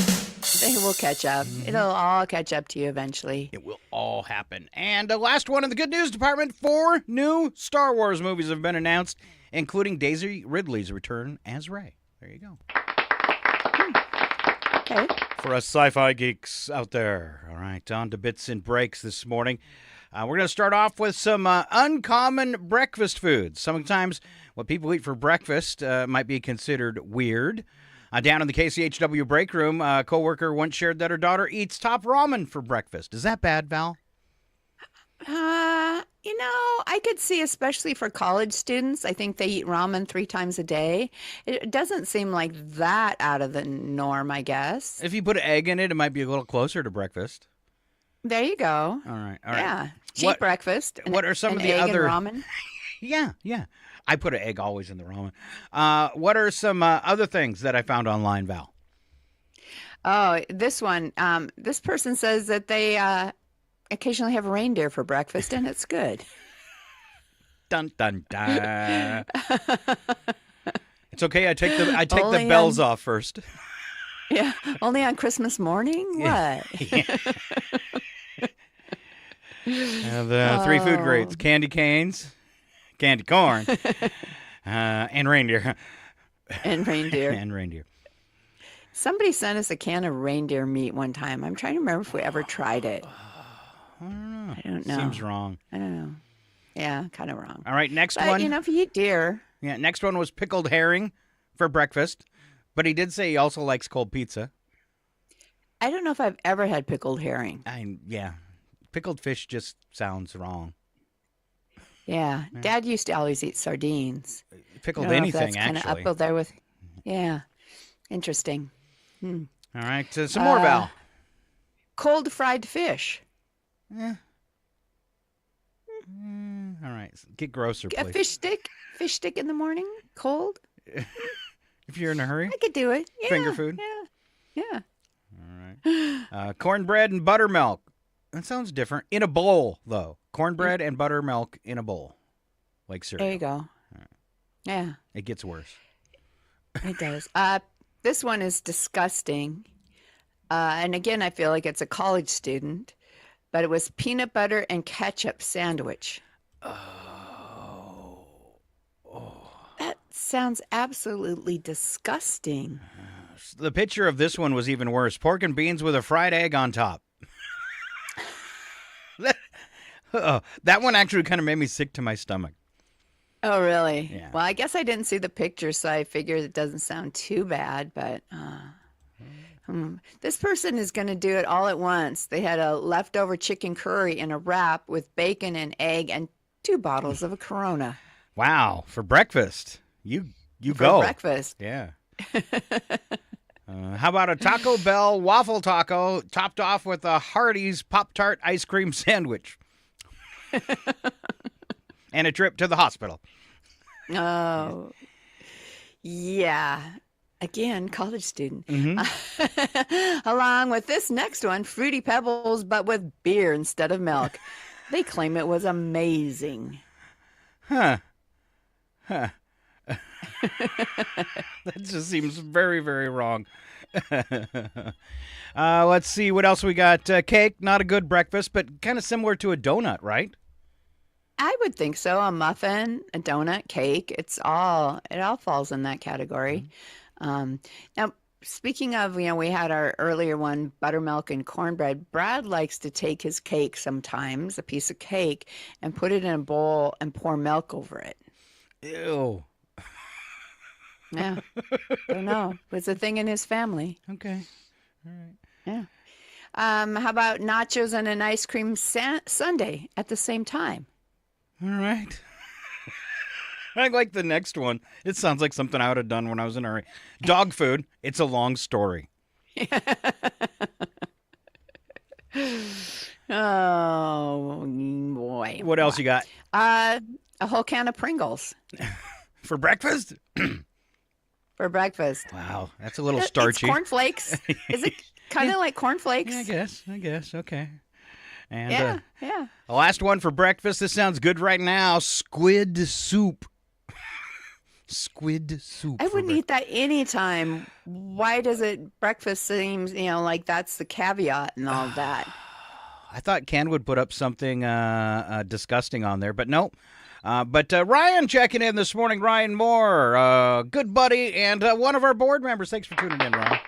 They will catch up. It'll all catch up to you eventually. It will all happen. And the last one in the good news department, 4 new Star Wars movies have been announced, including Daisy Ridley's return as Rey. There you go. Okay. For us sci-fi geeks out there. All right, on to bits and breaks this morning. We're going to start off with some uncommon breakfast foods. Sometimes what people eat for breakfast might be considered weird. Down in the KCHW break room, a coworker once shared that her daughter eats top ramen for breakfast. Is that bad, Val? I could see, especially for college students, I think they eat ramen 3 times a day. It doesn't seem like that out of the norm, I guess. If you put an egg in it, it might be a little closer to breakfast. There you go. All right. Yeah. Cheap What- breakfast. what are some an of the egg other- and ramen? Yeah. I put an egg always in the ramen. What are some other things that I found online, Val? Oh, this one. This person says that they occasionally have reindeer for breakfast, and it's good. Dun dun dun. It's okay. I take the Only bells on- off first. Yeah, only on Christmas morning? Yeah. What? The 3 food grades: candy canes, candy corn, and reindeer. And reindeer. And reindeer. Somebody sent us a can of reindeer meat one time. I'm trying to remember if we ever tried it. I don't know. Seems wrong. I don't know. Yeah, kind of wrong. All right, next But, one. if you eat deer, Yeah, next one was pickled herring for breakfast. But he did say he also likes cold pizza. I don't know if I've ever had pickled herring. Yeah. Pickled fish just sounds wrong. Yeah, Dad used to always eat sardines. Pickled I don't know if anything, that's kind of actually. up there with. Yeah, interesting. All right, some more, Val. Cold fried fish. All right, get grosser, A please. fish stick in the morning, cold. If you're in a hurry. I could do it. Yeah, Finger food? Yeah. All right. Cornbread and buttermilk. That sounds different. In a bowl, though. Cornbread and buttermilk in a bowl. Like cereal. There you go. Yeah, It gets worse. it does. This one is disgusting. And again, I feel like it's a college student, but it was peanut butter and ketchup sandwich. That sounds absolutely disgusting. The picture of this one was even worse. Pork and beans with a fried egg on top. That one actually kind of made me sick to my stomach. Oh, really? Yeah. Well, I guess I didn't see the picture, so I figured it doesn't sound too bad, but this person is going to do it all at once. They had a leftover chicken curry in a wrap with bacon and egg and 2 bottles of a Corona Wow, for breakfast. You for go. breakfast. Yeah. How about a Taco Bell waffle taco topped off with a Hardee's Pop-Tart ice cream sandwich? And a trip to the hospital. Oh, yeah. Again, college student. Along with this next one, Fruity Pebbles, but with beer instead of milk. They claim it was amazing. That just seems very, very wrong. Let's see what else we got. Cake, not a good breakfast, but kind of similar to a donut, right? I would think so. A muffin, a donut, cake. It all falls in that category. Now, speaking of, we had our earlier one, buttermilk and cornbread. Brad likes to take his cake sometimes, a piece of cake, and put it in a bowl and pour milk over it. Ew. Yeah. Don't know. It's a thing in his family. Okay. Yeah. How about nachos and an ice cream sundae at the same time? All right. I like the next one. It sounds like something I would have done when I was in a hurry. Dog food. It's a long story. Oh, boy. What else you got? A whole can of Pringles For breakfast? for breakfast. Wow, that's a little starchy. It's cornflakes. Is it kind of like cornflakes? Yeah, I guess. Okay. And Yeah. the last one for breakfast. This sounds good right now. Squid soup. Squid soup. I for wouldn't eat that anytime. Why does it breakfast seems, like that's the caveat and all that? I thought Ken would put up something disgusting on there, but no. But Ryan checking in this morning. Ryan Moore, good buddy, and one of our board members. Thanks for tuning in, Ryan.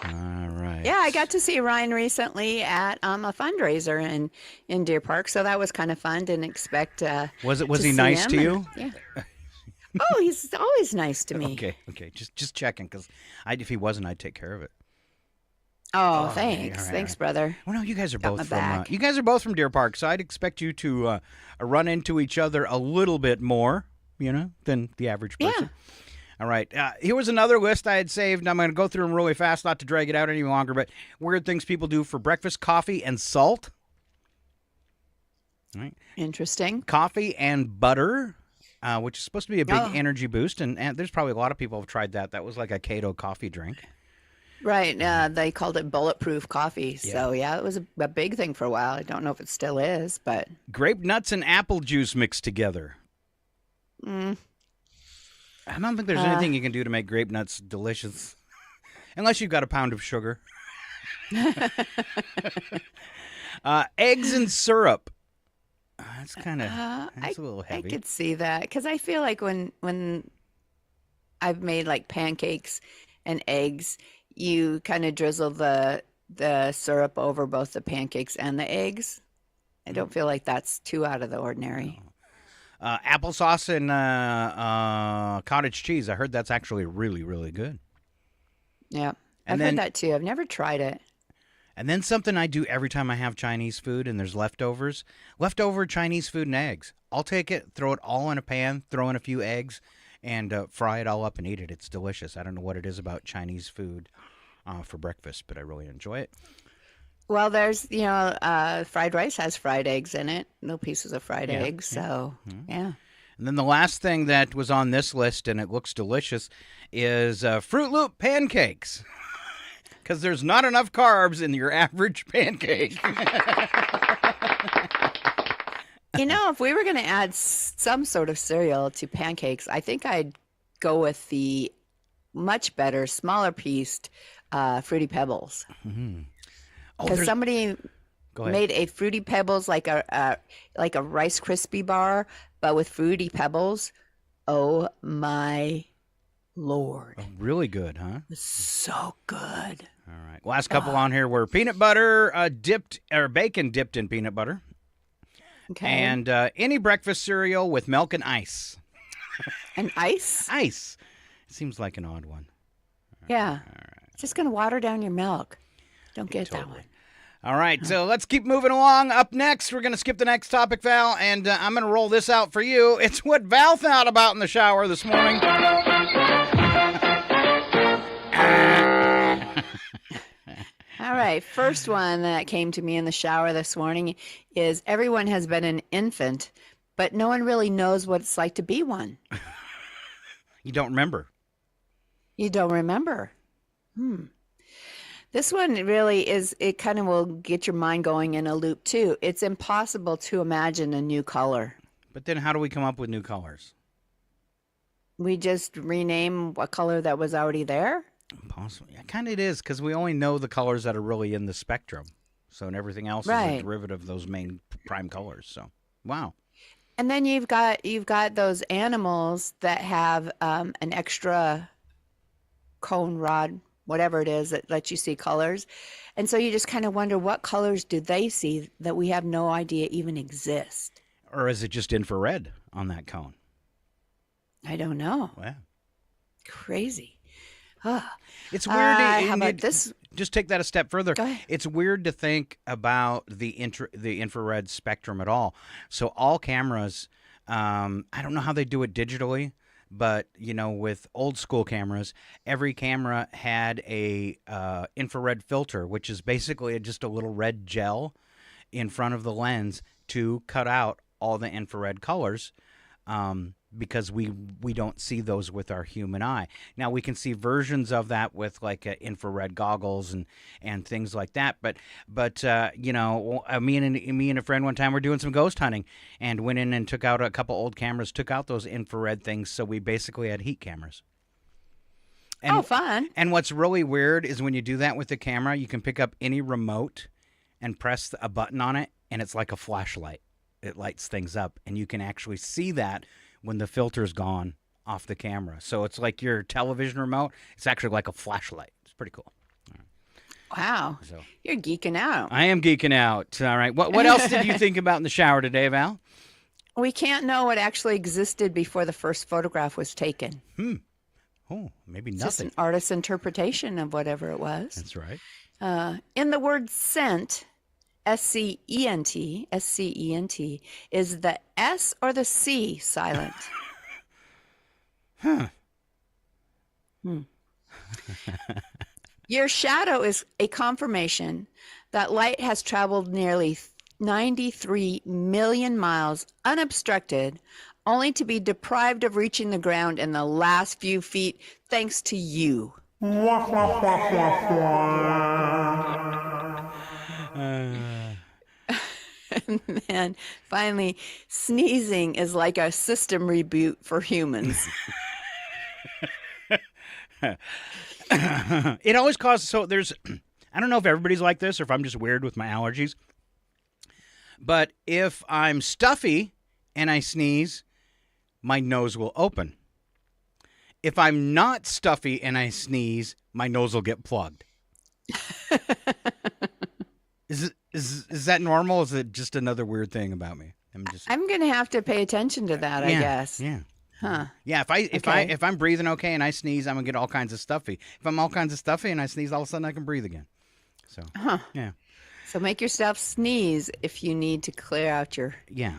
All right. Yeah, I got to see Ryan recently at a fundraiser in Deer Park, so that was kind of fun. Didn't expect. Was to he see nice him, to and- you? Yeah. Oh, he's always nice to me. Okay. Just checking, because if he wasn't, I'd take care of it. Oh, All thanks. right, all Thanks, right. brother. Well, no, you guys are Got both my from back. you guys are both from Deer Park, so I'd expect you to run into each other a little bit more, than the average Yeah. person. All right. Here was another list I had saved. I'm going to go through them really fast, not to drag it out any longer, but weird things people do for breakfast: coffee and salt. All right. Interesting. Coffee and butter, which is supposed to be a big Oh. energy boost, and there's probably a lot of people have tried that. That was like a keto coffee drink. Right. They called it bulletproof coffee. So, yeah, it was a big thing for a while. I don't know if it still is, but. Grape nuts and apple juice mixed together. Mm. I don't think there's anything you can do to make grape nuts delicious, unless you've got a pound of sugar. Eggs and syrup. That's kind of that's a little I heavy. could see that because I feel like when I've made like pancakes and eggs, you kind of drizzle the syrup over both the pancakes and the eggs. I don't feel like that's too out of the ordinary. Applesauce and cottage cheese. I heard that's actually really, really good. Yeah, And I've then- heard that too. I've never tried it. And then something I do every time I have Chinese food and there's leftover Chinese food and eggs. I'll take it, throw it all in a pan, throw in a few eggs, and fry it all up and eat it. It's delicious. I don't know what it is about Chinese food for breakfast, but I really enjoy it. Well, there's, fried rice has fried eggs in it, little pieces of fried Yeah, eggs. So, yeah. And then the last thing that was on this list, and it looks delicious, is Fruit Loop pancakes. Because there's not enough carbs in your average pancake. If we were going to add some sort of cereal to pancakes, I think I'd go with the much better, smaller pieced Fruity Pebbles. Oh, Because somebody Go ahead. made a Fruity Pebbles like a Rice Krispie bar, but with Fruity Pebbles. Oh my Lord. Really good, huh? So good. All right. Last couple on here were peanut butter bacon dipped in peanut butter. Okay. And any breakfast cereal with milk and ice. And ice? Ice. Seems like an odd one. Yeah. It's just going to water down your milk. Don't get that one. All right, so let's keep moving along. Up next, we're going to skip the next topic, Val, and I'm going to roll this out for you. It's what Val found about in the shower this morning. All right. First one that came to me in the shower this morning is everyone has been an infant, but no one really knows what it's like to be one. You don't remember. You don't remember. This one really is, it kind of will get your mind going in a loop too. It's impossible to imagine a new color. But then how do we come up with new colors? We just rename a color that was already there. Possibly. Kind of it is, because we only know the colors that are really in the spectrum. So, and everything else is a Right. derivative of those main prime colors. So, wow. And then you've got those animals that have an extra cone rod, whatever it is that lets you see colors. And so you just kind of wonder, what colors do they see that we have no idea even exist? Or is it just infrared on that cone? I don't know. Wow. Crazy. Oh. It's weird. How about this? Just take that a step further. Go ahead. It's weird to think about the infrared spectrum at all. So all cameras, I don't know how they do it digitally, but with old school cameras, every camera had a infrared filter, which is basically just a little red gel in front of the lens to cut out all the infrared colors. Because we don't see those with our human eye. Now we can see versions of that with like infrared goggles and things like that. But me and a friend one time were doing some ghost hunting and went in and took out a couple old cameras, took out those infrared things. So we basically had heat cameras. And, Oh, fun. And what's really weird is when you do that with the camera, you can pick up any remote and press a button on it, and it's like a flashlight. It lights things up, and you can actually see that when the filter's gone off the camera. So it's like your television remote. It's actually like a flashlight. It's pretty cool. Wow. So You're geeking out. I am geeking out. All right. What else did you think about in the shower today, Val? We can't know what actually existed before the first photograph was taken. Oh, maybe It's just nothing. an artist's interpretation of whatever it was. That's right. In the word scent, S-C-E-N-T, is the S or the C silent? Your shadow is a confirmation that light has traveled nearly 93 million miles unobstructed, only to be deprived of reaching the ground in the last few feet thanks to you. And then finally, sneezing is like a system reboot for humans. It always causes, so there's, I don't know if everybody's like this or if I'm just weird with my allergies, but if I'm stuffy and I sneeze, my nose will open. If I'm not stuffy and I sneeze, my nose will get plugged. Is that normal? Or is it just another weird thing about me? I'm going to have to pay attention to that, I guess. Yeah. Huh. Yeah, if I'm breathing okay and I sneeze, I'm gonna get all kinds of stuffy. If I'm all kinds of stuffy and I sneeze, all of a sudden I can breathe again. So yeah. So make yourself sneeze if you need to clear out your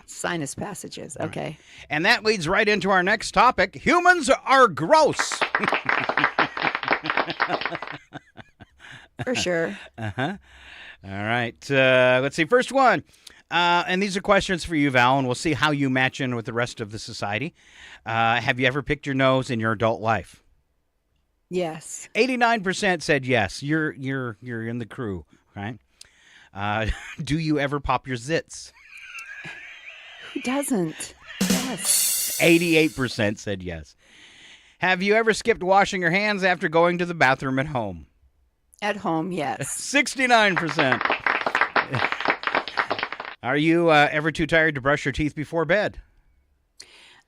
sinus passages. Okay. Right. And that leads right into our next topic. Humans are gross. For sure. Uh-huh. All right. Let's see. First one. And these are questions for you, Val, and we'll see how you match in with the rest of the society. Have you ever picked your nose in your adult life? Yes. 89% said yes. You're in the crew, right? Do you ever pop your zits? Who doesn't? Yes. 88% said yes. Have you ever skipped washing your hands after going to the bathroom at home? At home, yes. 69%. Are you ever too tired to brush your teeth before bed?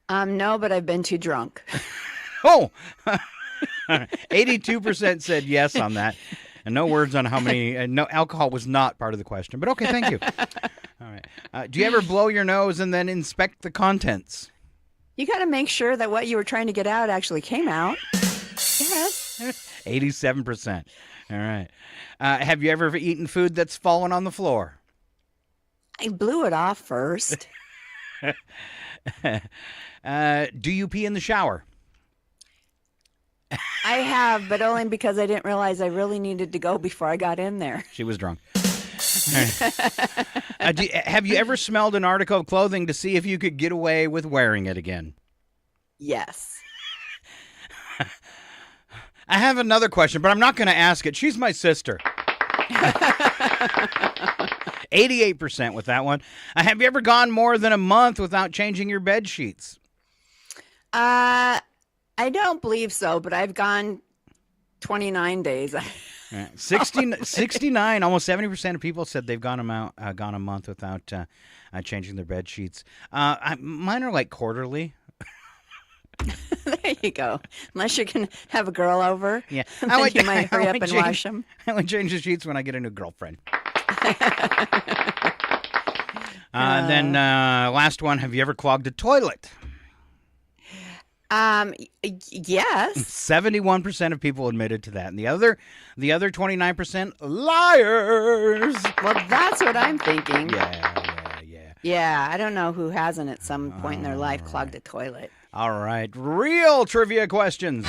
No, but I've been too drunk. Oh, 82% said yes on that. And no words on how many. No, alcohol was not part of the question, but okay, thank you. All right. Do you ever blow your nose and then inspect the contents? You got to make sure that what you were trying to get out actually came out. Yes. 87%. All right. Have you ever eaten food that's fallen on the floor? I blew it off first. Do you pee in the shower? I have, but only because I didn't realize I really needed to go before I got in there. She was drunk. Have you ever smelled an article of clothing to see if you could get away with wearing it again? Yes. I have another question, but I'm not going to ask it. She's my sister. 88% with that one. Have you ever gone more than a month without changing your bed sheets? I don't believe so, but I've gone 29 days. 69, almost 70% of people said they've gone a month without changing their bed sheets. Mine are like quarterly. There you go. Unless you can have a girl over, yeah, then you might hurry up and wash them. I only change the sheets when I get a new girlfriend. Then last one, have you ever clogged a toilet? Yes. 71% of people admitted to that. And the other 29%, liars. Well, that's what I'm thinking. Yeah. Yeah, I don't know who hasn't at some point in their life clogged a toilet. All right, real trivia questions.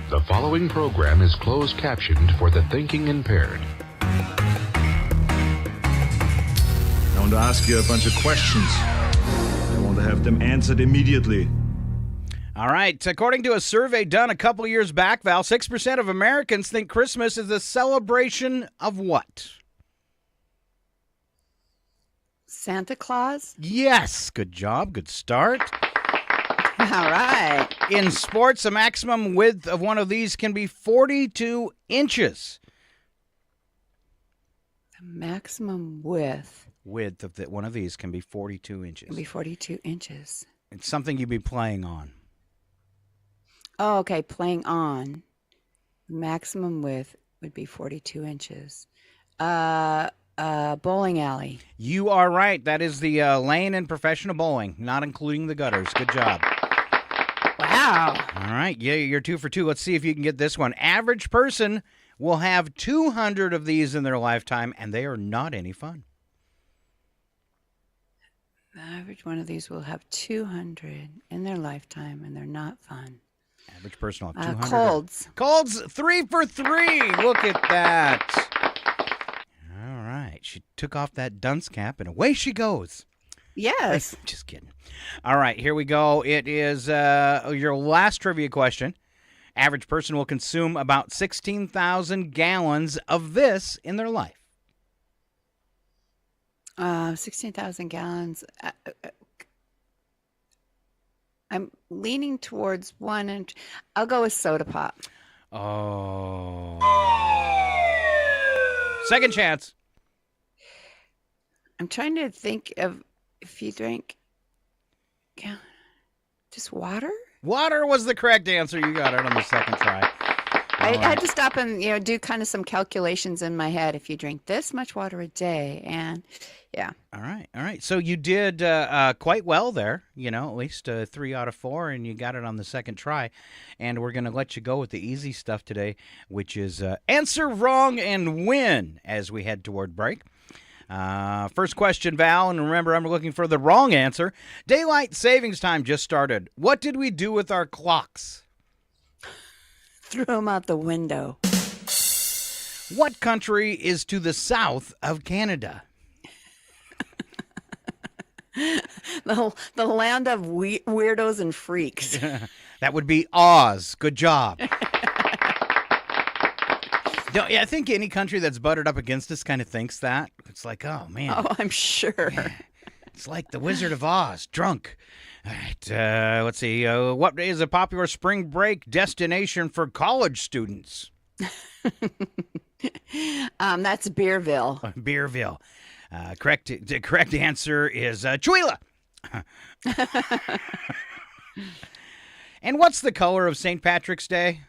The following program is closed captioned for the thinking impaired. I want to ask you a bunch of questions. I want to have them answered immediately. All right, according to a survey done a couple of years back, Val, 6% of Americans think Christmas is a celebration of what? Santa Claus? Yes, good job, good start. All right. In sports, the maximum width of one of these can be 42 inches. The maximum width Of one of these can be 42 inches. can be 42 inches. It's something you'd be playing on. Oh, okay. Playing on. Maximum width would be 42 inches. Bowling alley. You are right. That is the lane in professional bowling, not including the gutters. Good job. Wow. Wow. All right. Yeah, you're 2 for 2. Let's see if you can get this one. Average person will have 200 of these in their lifetime, and they are not any fun. The average one of these will have 200 in their lifetime, and they're not fun. Average person will have 200. Colds. Colds, 3 for 3. Look at that. All right. She took off that dunce cap, and away she goes. Yes. Just kidding. All right, here we go. It is your last trivia question. Average person will consume about 16,000 gallons of this in their life. 16,000 gallons. I'm leaning towards one, and I'll go with soda pop. Oh. Second chance. I'm trying to think of if you drink just water. Water was the correct answer. You got it on the second try. I had to stop and do kind of some calculations in my head. If you drink this much water a day, and yeah. All right. So you did quite well there. At least 3 out of 4, and you got it on the second try. And we're going to let you go with the easy stuff today, which is answer wrong and win as we head toward break. First question, Val, and remember, I'm looking for the wrong answer. Daylight savings time just started. What did we do with our clocks? Threw them out the window. What country is to the south of Canada? The land of weirdos and freaks. That would be Oz. Good job. Yeah, I think any country that's buttered up against us kind of thinks that. It's like, oh, man. Oh, I'm sure. It's like the Wizard of Oz, drunk. All right, let's see. What is a popular spring break destination for college students? That's Beerville. Beerville. Correct answer is Chewila. And what's the color of St. Patrick's Day?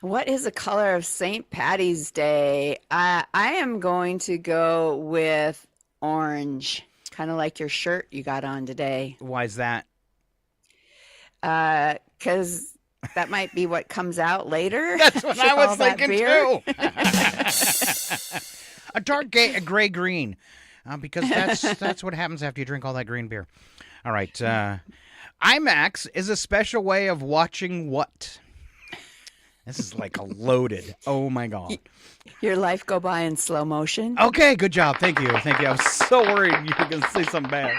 What is the color of St. Patty's Day? I am going to go with orange, kind of like your shirt you got on today. Why is that? Because that might be what comes out later. That's what I was thinking too. A dark gray green, because that's what happens after you drink all that green beer. All right, IMAX is a special way of watching what? This is like a loaded. Oh my God. Your life go by in slow motion. Okay, good job. Thank you. I was so worried you were going to say something bad.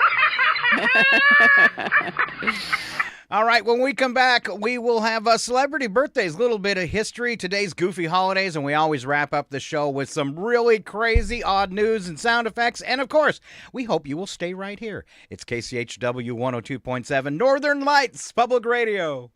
All right, when we come back, we will have celebrity birthdays, a little bit of history, today's goofy holidays, and we always wrap up the show with some really crazy, odd news and sound effects. And, of course, we hope you will stay right here. It's KCHW 102.7 Northern Lights Public Radio.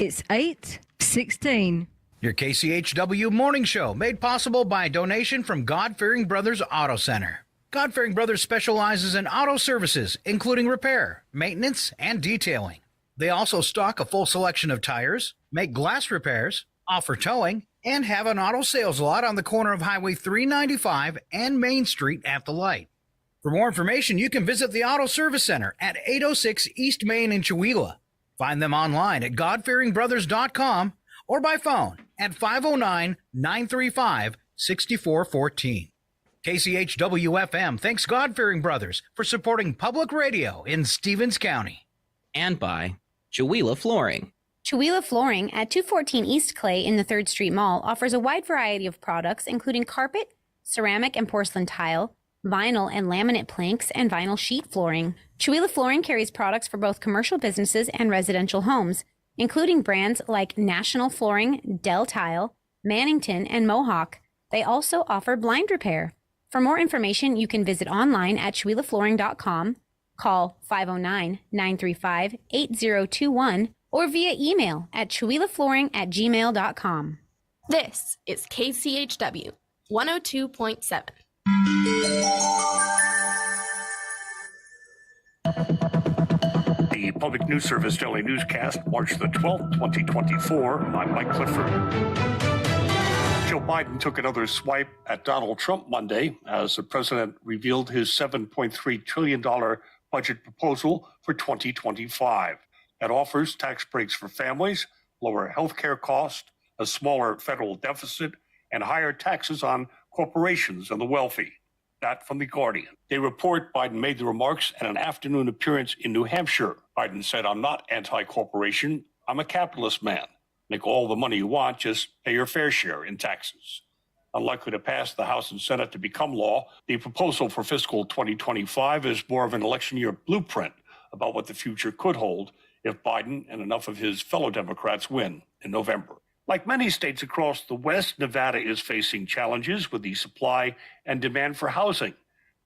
It's 8:16. Your KCHW morning show, made possible by a donation from God-Fearing Brothers Auto Center. God-Fearing Brothers specializes in auto services, including repair, maintenance, and detailing. They also stock a full selection of tires, make glass repairs, offer towing, and have an auto sales lot on the corner of Highway 395 and Main Street at the light. For more information, you can visit the Auto Service Center at 806 East Main in Chewila. Find them online at godfearingbrothers.com or by phone at 509-935-6414. KCHW-FM thanks God-Fearing Brothers for supporting public radio in Stevens County. And by Chewila Flooring. Chewila Flooring at 214 East Clay in the 3rd Street Mall offers a wide variety of products including carpet, ceramic and porcelain tile, vinyl and laminate planks, and vinyl sheet flooring. Chihuahua Flooring carries products for both commercial businesses and residential homes, including brands like National Flooring, Del Tile, Mannington, and Mohawk. They also offer blind repair. For more information, you can visit online at chihuahuaflooring.com, call 509-935-8021, or via email at chihuahuaflooring@gmail.com. This is KCHW 102.7. The Public News Service Daily Newscast, March the 12th, 2024. I'm Mike Clifford. Joe Biden took another swipe at Donald Trump Monday as the president revealed his $7.3 trillion budget proposal for 2025. That offers tax breaks for families, lower health care costs, a smaller federal deficit, and higher taxes on corporations and the wealthy. That from The Guardian. They report Biden made the remarks at an afternoon appearance in New Hampshire. Biden said, "I'm not anti-corporation. I'm a capitalist man. Make all the money you want, just pay your fair share in taxes." Unlikely to pass the House and Senate to become law, the proposal for fiscal 2025 is more of an election year blueprint about what the future could hold if Biden and enough of his fellow Democrats win in November. Like many states across the West, Nevada is facing challenges with the supply and demand for housing.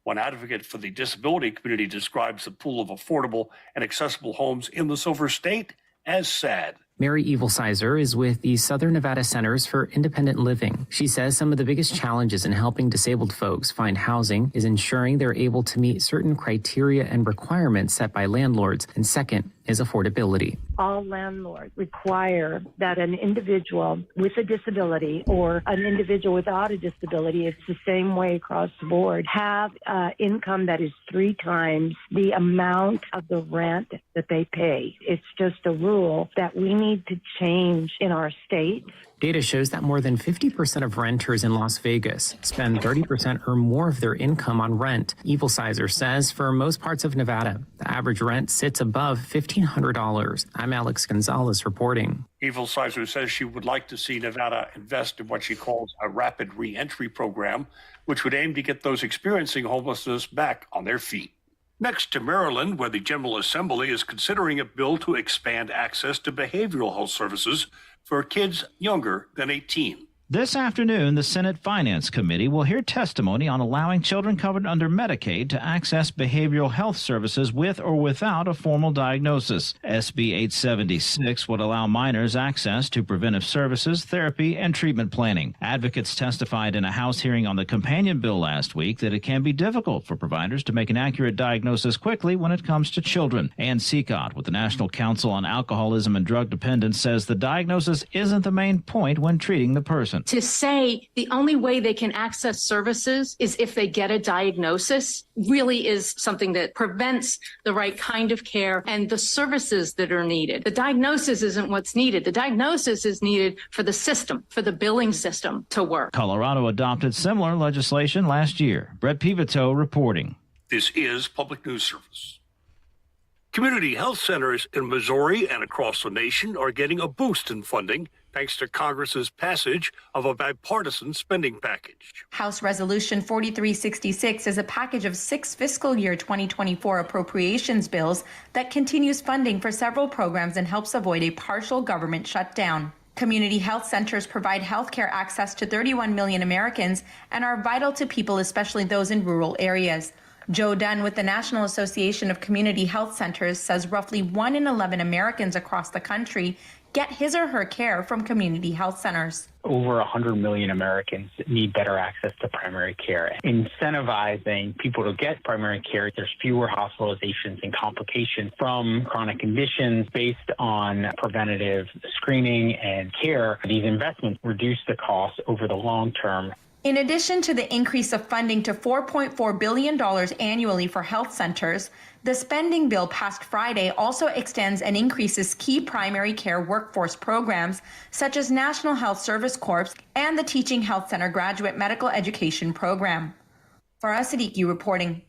One advocate for the disability community describes the pool of affordable and accessible homes in the Silver State as sad. Mary Evilsizer is with the Southern Nevada Centers for Independent Living. She says some of the biggest challenges in helping disabled folks find housing is ensuring they're able to meet certain criteria and requirements set by landlords, and second is affordability. All landlords require that an individual with a disability or an individual without a disability, it's the same way across the board, have income that is 3 times the amount of the rent that they pay. It's just a rule that we need to change in our state. Data shows that more than 50% of renters in Las Vegas spend 30% or more of their income on rent. Evilsizer says for most parts of Nevada, the average rent sits above $1,500. I'm Alex Gonzalez reporting. Evilsizer says she would like to see Nevada invest in what she calls a rapid reentry program, which would aim to get those experiencing homelessness back on their feet. Next to Maryland, where the General Assembly is considering a bill to expand access to behavioral health services for kids younger than 18. This afternoon, the Senate Finance Committee will hear testimony on allowing children covered under Medicaid to access behavioral health services with or without a formal diagnosis. SB 876 would allow minors access to preventive services, therapy, and treatment planning. Advocates testified in a House hearing on the companion bill last week that it can be difficult for providers to make an accurate diagnosis quickly when it comes to children. Ann Seacott with the National Council on Alcoholism and Drug Dependence says the diagnosis isn't the main point when treating the person. To say the only way they can access services is if they get a diagnosis really is something that prevents the right kind of care and the services that are needed. The diagnosis isn't what's needed. The diagnosis is needed for the system, for the billing system to work. Colorado adopted similar legislation last year. Brett Pivito reporting. This is Public News Service. Community health centers in Missouri and across the nation are getting a boost in funding thanks to Congress's passage of a bipartisan spending package. House Resolution 4366 is a package of 6 fiscal year 2024 appropriations bills that continues funding for several programs and helps avoid a partial government shutdown. Community health centers provide health care access to 31 million Americans and are vital to people, especially those in rural areas. Joe Dunn with the National Association of Community Health Centers says roughly 1 in 11 Americans across the country get his or her care from community health centers. Over 100 million Americans need better access to primary care. Incentivizing people to get primary care, there's fewer hospitalizations and complications from chronic conditions based on preventative screening and care. These investments reduce the cost over the long term. In addition to the increase of funding to $4.4 billion annually for health centers, the spending bill passed Friday also extends and increases key primary care workforce programs such as National Health Service Corps and the Teaching Health Center Graduate Medical Education Program. Farah Siddiqui reporting.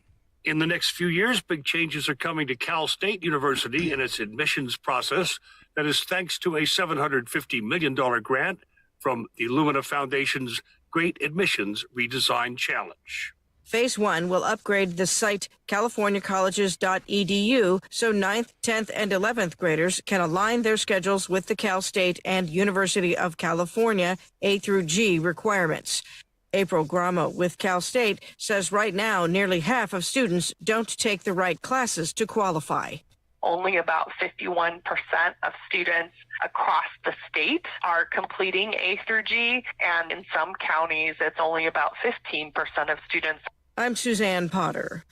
In the next few years, big changes are coming to Cal State University in its admissions process. That is thanks to a $750 million grant from the Lumina Foundation's Great Admissions Redesign Challenge. Phase 1 will upgrade the site californiacolleges.edu so 9th, 10th, and 11th graders can align their schedules with the Cal State and University of California A through G requirements. April Gramo with Cal State says right now nearly half of students don't take the right classes to qualify. Only about 51% of students across the state are completing A through G, and in some counties, it's only about 15% of students. I'm Suzanne Potter.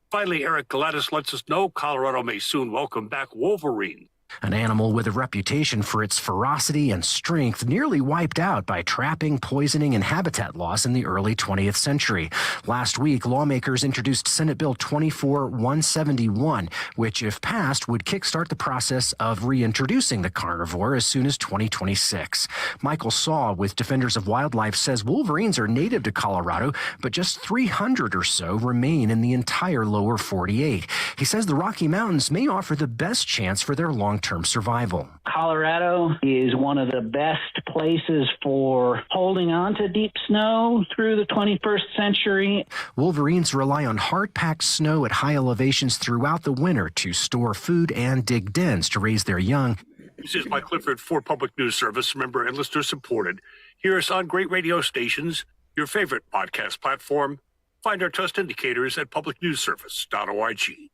Finally, Eric Gladys lets us know Colorado may soon welcome back Wolverine. An animal with a reputation for its ferocity and strength nearly wiped out by trapping, poisoning, and habitat loss in the early 20th century. Last week, lawmakers introduced Senate Bill 24-171, which, if passed, would kickstart the process of reintroducing the carnivore as soon as 2026. Michael Saw with Defenders of Wildlife says wolverines are native to Colorado, but just 300 or so remain in the entire lower 48. He says the Rocky Mountains may offer the best chance for their long-term survival. Colorado is one of the best places for holding on to deep snow through the 21st century. Wolverines rely on hard-packed snow at high elevations throughout the winter to store food and dig dens to raise their young. This is Mike Clifford for Public News Service, member and listener supported. Hear us on great radio stations, your favorite podcast platform. Find our trust indicators at publicnewsservice.org.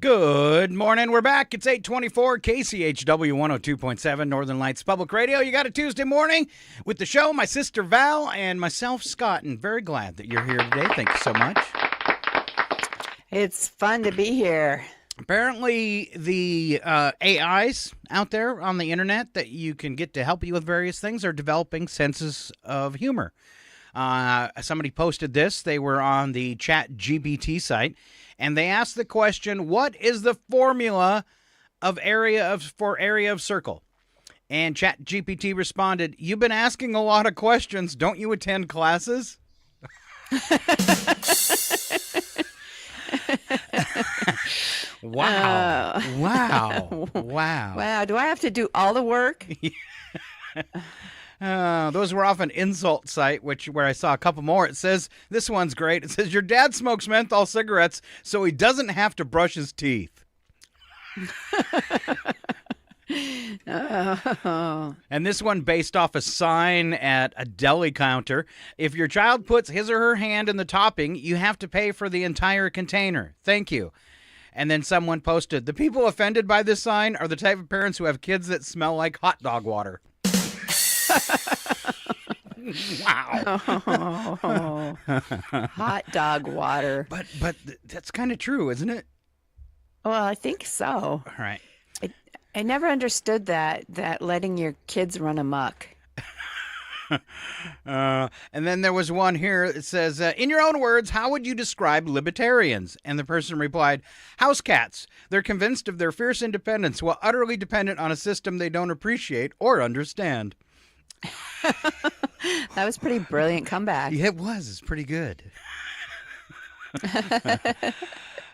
Good morning. We're back. It's 824 KCHW 102.7 Northern Lights Public Radio. You got a Tuesday morning with the show, my sister Val and myself, Scott, and very glad that you're here today. Thank you so much. It's fun to be here. Apparently, the AIs out there on the internet that you can get to help you with various things are developing senses of humor. Somebody posted this. They were on the ChatGPT site, and they asked the question, what is the formula of area of circle? And ChatGPT responded, you've been asking a lot of questions. Don't you attend classes? Wow. Wow. Wow. Wow. Do I have to do all the work? Those were off an insult site, where I saw a couple more. It says, this one's great. It says, your dad smokes menthol cigarettes so he doesn't have to brush his teeth. Oh. And this one based off a sign at a deli counter. If your child puts his or her hand in the topping, you have to pay for the entire container. Thank you. And then someone posted, the people offended by this sign are the type of parents who have kids that smell like hot dog water. Wow. Oh, hot dog water. But that's kind of true, isn't it? Well, I think so. All right. I never understood that letting your kids run amok. And then there was one here. It says, in your own words, how would you describe libertarians? And the person replied, house cats. They're convinced of their fierce independence while utterly dependent on a system they don't appreciate or understand. That was pretty brilliant comeback. Yeah, it was. It's pretty good.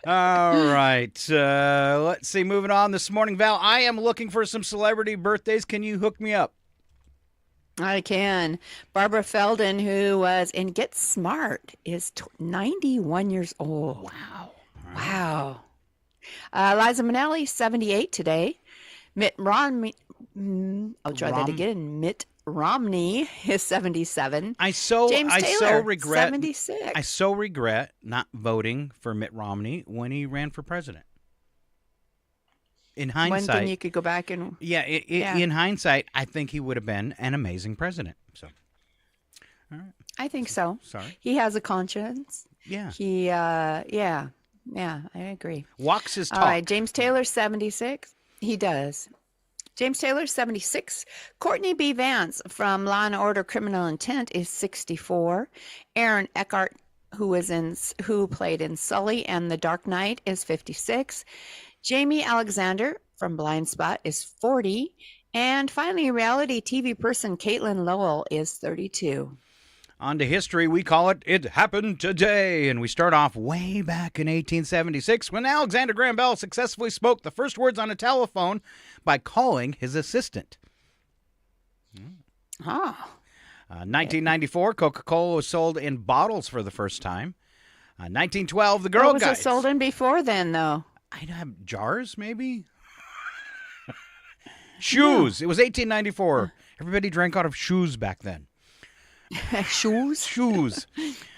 All right. Let's see. Moving on this morning, Val, I am looking for some celebrity birthdays. Can you hook me up? I can. Barbara Feldon, who was in Get Smart, is 91 years old. Wow. Wow. Liza Minnelli, 78 today. Mitt Romney, that again. Mitt Romney is 77. James Taylor, 76. I so regret not voting for Mitt Romney when he ran for president. In hindsight, when you could go back and in hindsight, I think he would have been an amazing president. So, all right. I think so. Sorry, he has a conscience. Yeah. He, yeah, I agree. Walks his talk. All right, James Taylor, 76. He does. James Taylor, 76. Courtney B. Vance from Law & Order Criminal Intent is 64. Aaron Eckhart who played in Sully and The Dark Knight, is 56. Jamie Alexander from Blind Spot is 40. And finally, reality TV person Caitlin Lowell is 32. On to history, we call it It Happened Today, and we start off way back in 1876 when Alexander Graham Bell successfully spoke the first words on a telephone by calling his assistant. 1994, Coca-Cola was sold in bottles for the first time. 1912, the Girl What was Guides. it sold in before then, though? I'd have jars, maybe? Shoes. It was 1894. Everybody drank out of shoes back then. Shoes? Shoes.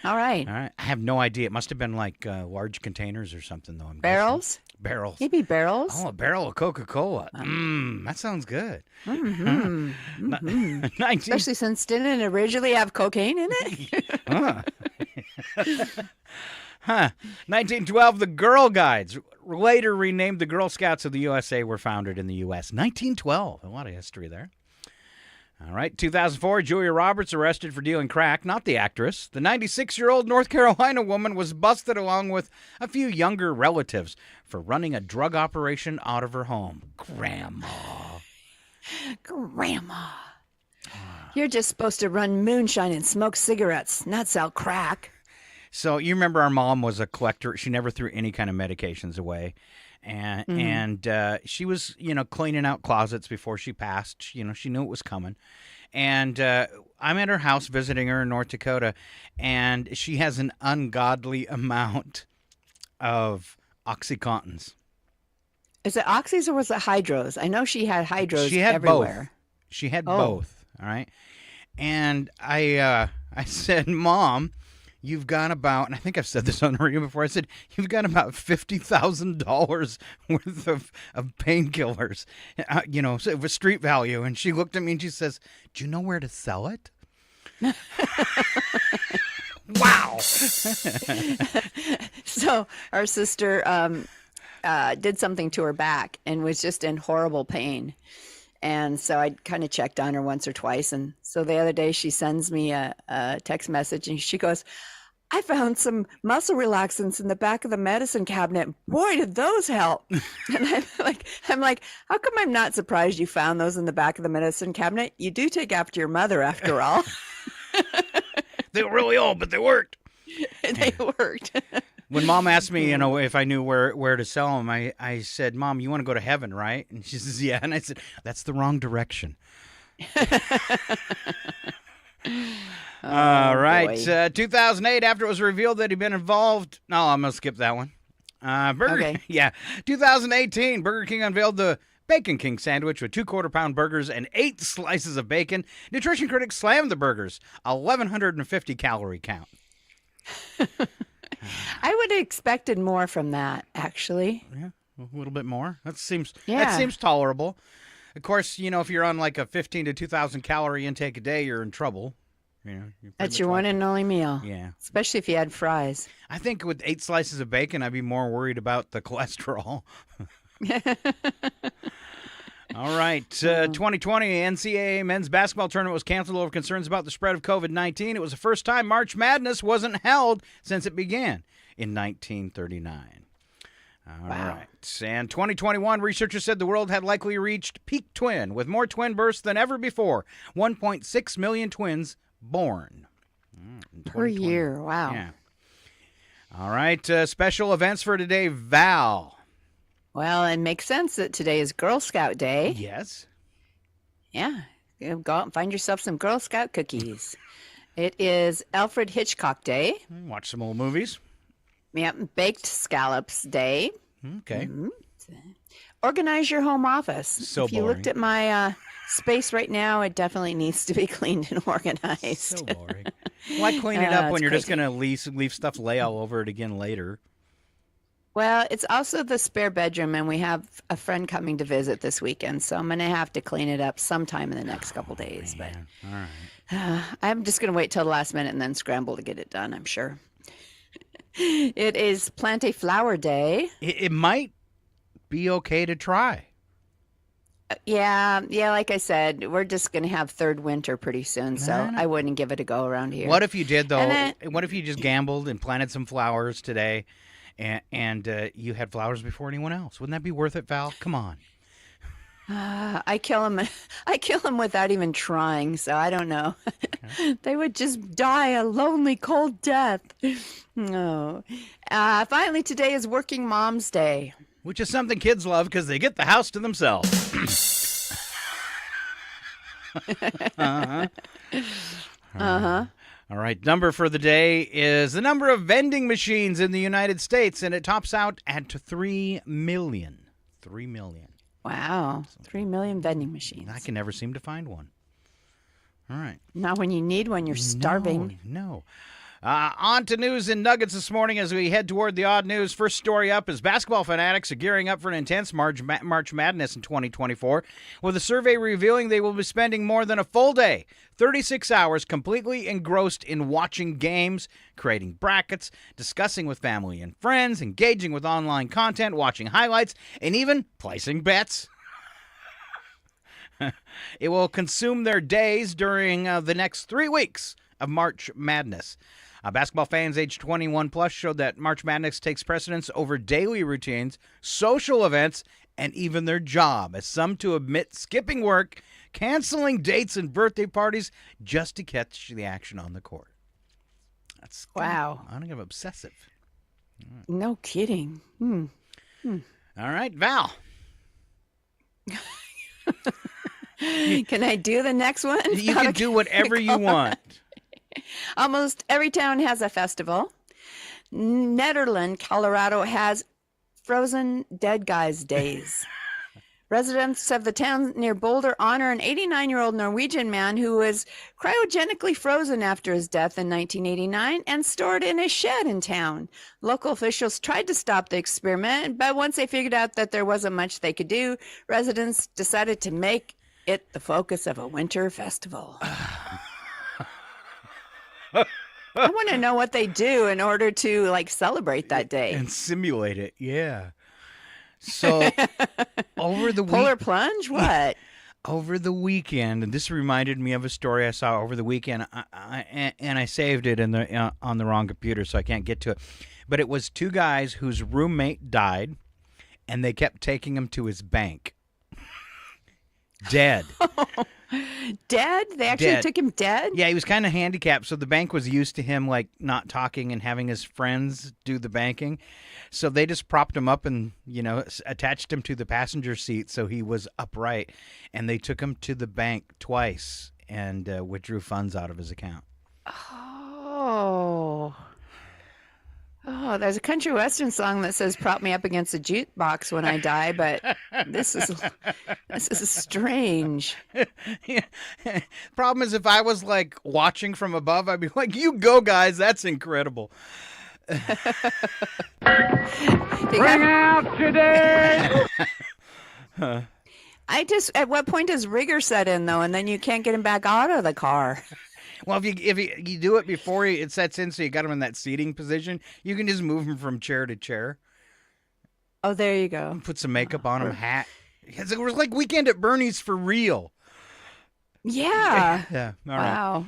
All right. All right. I have no idea. It must have been like large containers or something, though. I'm Barrels? guessing. Barrels. Maybe barrels. Oh, a barrel of Coca-Cola. That sounds good. Mm-hmm. Especially since didn't it originally have cocaine in it? 1912, the Girl Guides, later renamed the Girl Scouts of the USA, were founded in the U.S. 1912. A lot of history there. All right, 2004, Julia Roberts arrested for dealing crack, not the actress. The 96-year-old North Carolina woman was busted along with a few younger relatives for running a drug operation out of her home. Grandma. You're just supposed to run moonshine and smoke cigarettes, not sell crack. So you remember our mom was a collector. She never threw any kind of medications away. And she was, cleaning out closets before she passed. She knew it was coming. And I'm at her house visiting her in North Dakota, and she has an ungodly amount of OxyContins. Is it Oxys or was it Hydros? I know she had Hydros She had everywhere. both. She had both, all right? And I said, Mom, you've got about, and I think I've said this on the radio before, I said, you've got about $50,000 worth of painkillers, with street value. And she looked at me and she says, do you know where to sell it? Wow. So our sister did something to her back and was just in horrible pain. And so I kind of checked on her once or twice. And so the other day she sends me a text message and she goes, I found some muscle relaxants in the back of the medicine cabinet. Boy, did those help. And I'm like, how come I'm not surprised you found those in the back of the medicine cabinet? You do take after your mother after all. They were really old, but they worked. They worked. When Mom asked me, if I knew where to sell them, I said, Mom, you want to go to heaven, right? And she says, yeah. And I said, that's the wrong direction. All right. 2008, after it was revealed that he'd been involved. No, I'm going to skip that one. Okay. Yeah. 2018, Burger King unveiled the Bacon King sandwich with 2 quarter-pound burgers and 8 slices of bacon. Nutrition critics slammed the burgers. 1,150 calorie count. I would have expected more from that, actually. Yeah, a little bit more. That seems tolerable. Of course, if you're on like a 15 to 2,000 calorie intake a day, you're in trouble. That's your one and only meal. Yeah. Especially if you had fries. I think with 8 slices of bacon, I'd be more worried about the cholesterol. All right. 2020 NCAA men's basketball tournament was canceled over concerns about the spread of COVID-19. It was the first time March Madness wasn't held since it began in 1939. All right. And 2021, researchers said the world had likely reached peak twin with more twin births than ever before. 1.6 million twins born. Per year. Wow. Yeah. All right. Special events for today. Val. Well, it makes sense that today is Girl Scout Day. Yes. Yeah. Go out and find yourself some Girl Scout cookies. It is Alfred Hitchcock Day. Watch some old movies. Yeah. Baked Scallops Day. Okay. Mm-hmm. Organize your home office. So if you boring. looked at my space right now, it definitely needs to be cleaned and organized. So boring. Why clean it up when it's you're just crazy. going to leave stuff lay all over it again later? Well, it's also the spare bedroom, and we have a friend coming to visit this weekend, so I'm going to have to clean it up sometime in the next couple days. But All right. I'm just going to wait till the last minute and then scramble to get it done, I'm sure. It is Plant a Flower Day. It might be okay to try. Yeah, like I said, we're just going to have third winter pretty soon, so I wouldn't give it a go around here. What if you did, though? And What if you just gambled and planted some flowers today, and you had flowers before anyone else? Wouldn't that be worth it, Val? Come on. I kill them. I kill them without even trying, so I don't know. They would just die a lonely, cold death. No. Finally, today is Working Moms Day. Which is something kids love because they get the house to themselves. Uh-huh. All right, number for the day is the number of vending machines in the United States, and it tops out at 3 million. 3 million. Wow, 3 million vending machines. I can never seem to find one. All right. Not when you need one, you're starving. No. On to news and nuggets this morning as we head toward the odd news. First story up is basketball fanatics are gearing up for an intense March Madness in 2024, with a survey revealing they will be spending more than a full day, 36 hours, completely engrossed in watching games, creating brackets, discussing with family and friends, engaging with online content, watching highlights, and even placing bets. It will consume their days during the next 3 weeks of March Madness. Basketball fans age 21 plus showed that March Madness takes precedence over daily routines, social events, and even their job, as some to admit skipping work, canceling dates and birthday parties just to catch the action on the court. That's wow. kind of obsessive. No kidding. All right, Val. Can I do the next one? You can do whatever you want. Almost every town has a festival. Nederland, Colorado has Frozen Dead Guys Days. Residents of the town near Boulder honor an 89-year-old Norwegian man who was cryogenically frozen after his death in 1989 and stored in a shed in town. Local officials tried to stop the experiment, but once they figured out that there wasn't much they could do, residents decided to make it the focus of a winter festival. I want to know what they do in order to celebrate that day and simulate it. Yeah. So over the polar plunge, what? Over the weekend, and this reminded me of a story I saw over the weekend, and I saved it in the on the wrong computer, so I can't get to it. But it was 2 guys whose roommate died, and they kept taking him to his bank. Dead. Dead? They actually took him dead? Yeah, he was kind of handicapped, so the bank was used to him not talking and having his friends do the banking. So they just propped him up and, attached him to the passenger seat so he was upright. And they took him to the bank twice and withdrew funds out of his account. Oh, there's a country western song that says "Prop me up against a jukebox when I die," but this is strange. Yeah. Problem is, if I was watching from above, I'd be like, "You go, guys! That's incredible." Bring out today. At what point does rigor set in though, and then you can't get him back out of the car? Well, if you do it before it sets in, so you got him in that seating position, you can just move him from chair to chair. Oh, there you go. Put some makeup on him, hat. It was like Weekend at Bernie's for real. Yeah. Yeah. All right. Wow.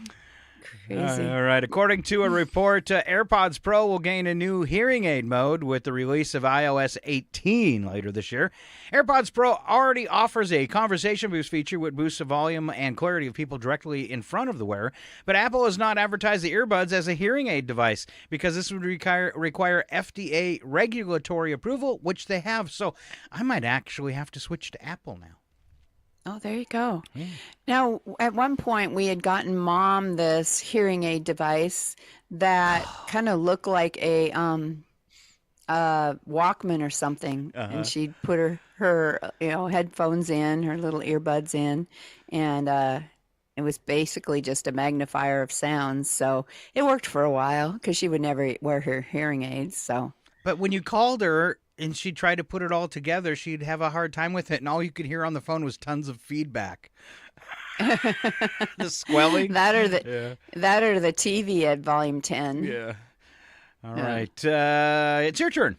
Crazy. All right. According to a report, AirPods Pro will gain a new hearing aid mode with the release of iOS 18 later this year. AirPods Pro already offers a conversation boost feature which boosts the volume and clarity of people directly in front of the wearer, but Apple has not advertised the earbuds as a hearing aid device because this would require FDA regulatory approval, which they have. So I might actually have to switch to Apple now. Oh, there you go. Yeah. Now, at one point, we had gotten Mom this hearing aid device that kind of looked like a Walkman or something, and she'd put her headphones in, her little earbuds in, and it was basically just a magnifier of sounds. So it worked for a while because she would never wear her hearing aids. So, but when you called her and she tried to put it all together, she'd have a hard time with it, and all you could hear on the phone was tons of feedback. The squelling. That or the TV at volume 10. Yeah. All right. It's your turn.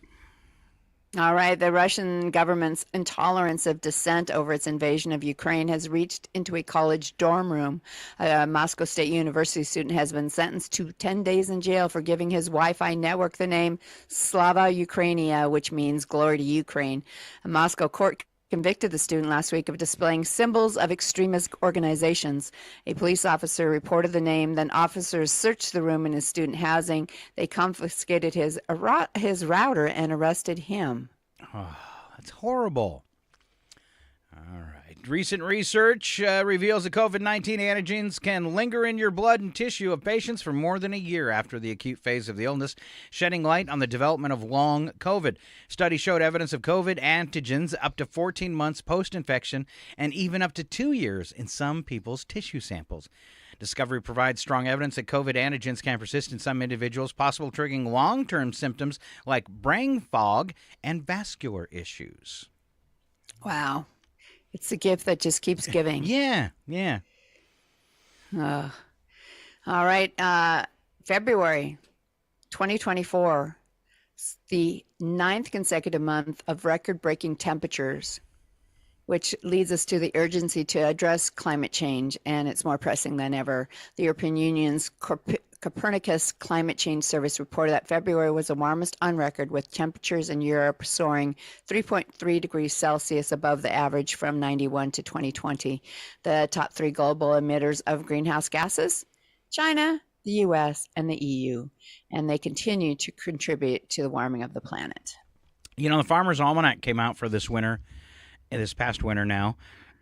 All right. The Russian government's intolerance of dissent over its invasion of Ukraine has reached into a college dorm room. A Moscow State University student has been sentenced to 10 days in jail for giving his Wi-Fi network the name Slava Ukrainia, which means glory to Ukraine. A Moscow court convicted the student last week of displaying symbols of extremist organizations. A police officer reported the name, then officers searched the room in his student housing. They confiscated his router and arrested him. Oh, that's horrible. All right. Recent research reveals that COVID-19 antigens can linger in your blood and tissue of patients for more than a year after the acute phase of the illness, shedding light on the development of long COVID. Study showed evidence of COVID antigens up to 14 months post-infection and even up to 2 years in some people's tissue samples. Discovery provides strong evidence that COVID antigens can persist in some individuals, possibly triggering long-term symptoms like brain fog and vascular issues. Wow. It's a gift that just keeps giving. Yeah. All right. February 2024, the 9th consecutive month of record-breaking temperatures, which leads us to the urgency to address climate change, and it's more pressing than ever. The European Union's Copernicus Climate Change Service reported that February was the warmest on record, with temperatures in Europe soaring 3.3 degrees Celsius above the average from 91 to 2020. The top 3 global emitters of greenhouse gases: China, the U.S., and the EU, and they continue to contribute to the warming of the planet. You know, the Farmer's Almanac came out for this past winter now,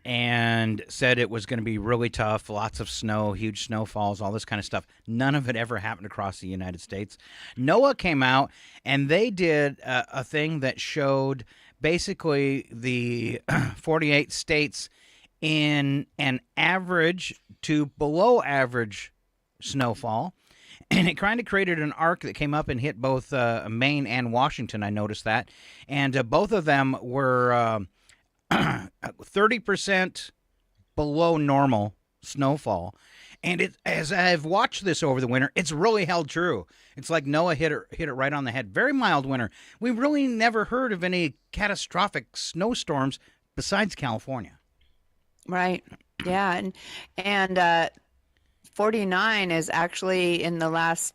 and said it was going to be really tough, lots of snow, huge snowfalls, all this kind of stuff. None of it ever happened across the United States. NOAA came out, and they did a thing that showed basically the 48 states in an average to below average snowfall. And it kind of created an arc that came up and hit both Maine and Washington. I noticed that. And both of them were 30% below normal snowfall. And as I've watched this over the winter, it's really held true. It's like Noah hit it right on the head. Very mild winter. We really never heard of any catastrophic snowstorms besides California. Right. Yeah. And 49 is actually, in the last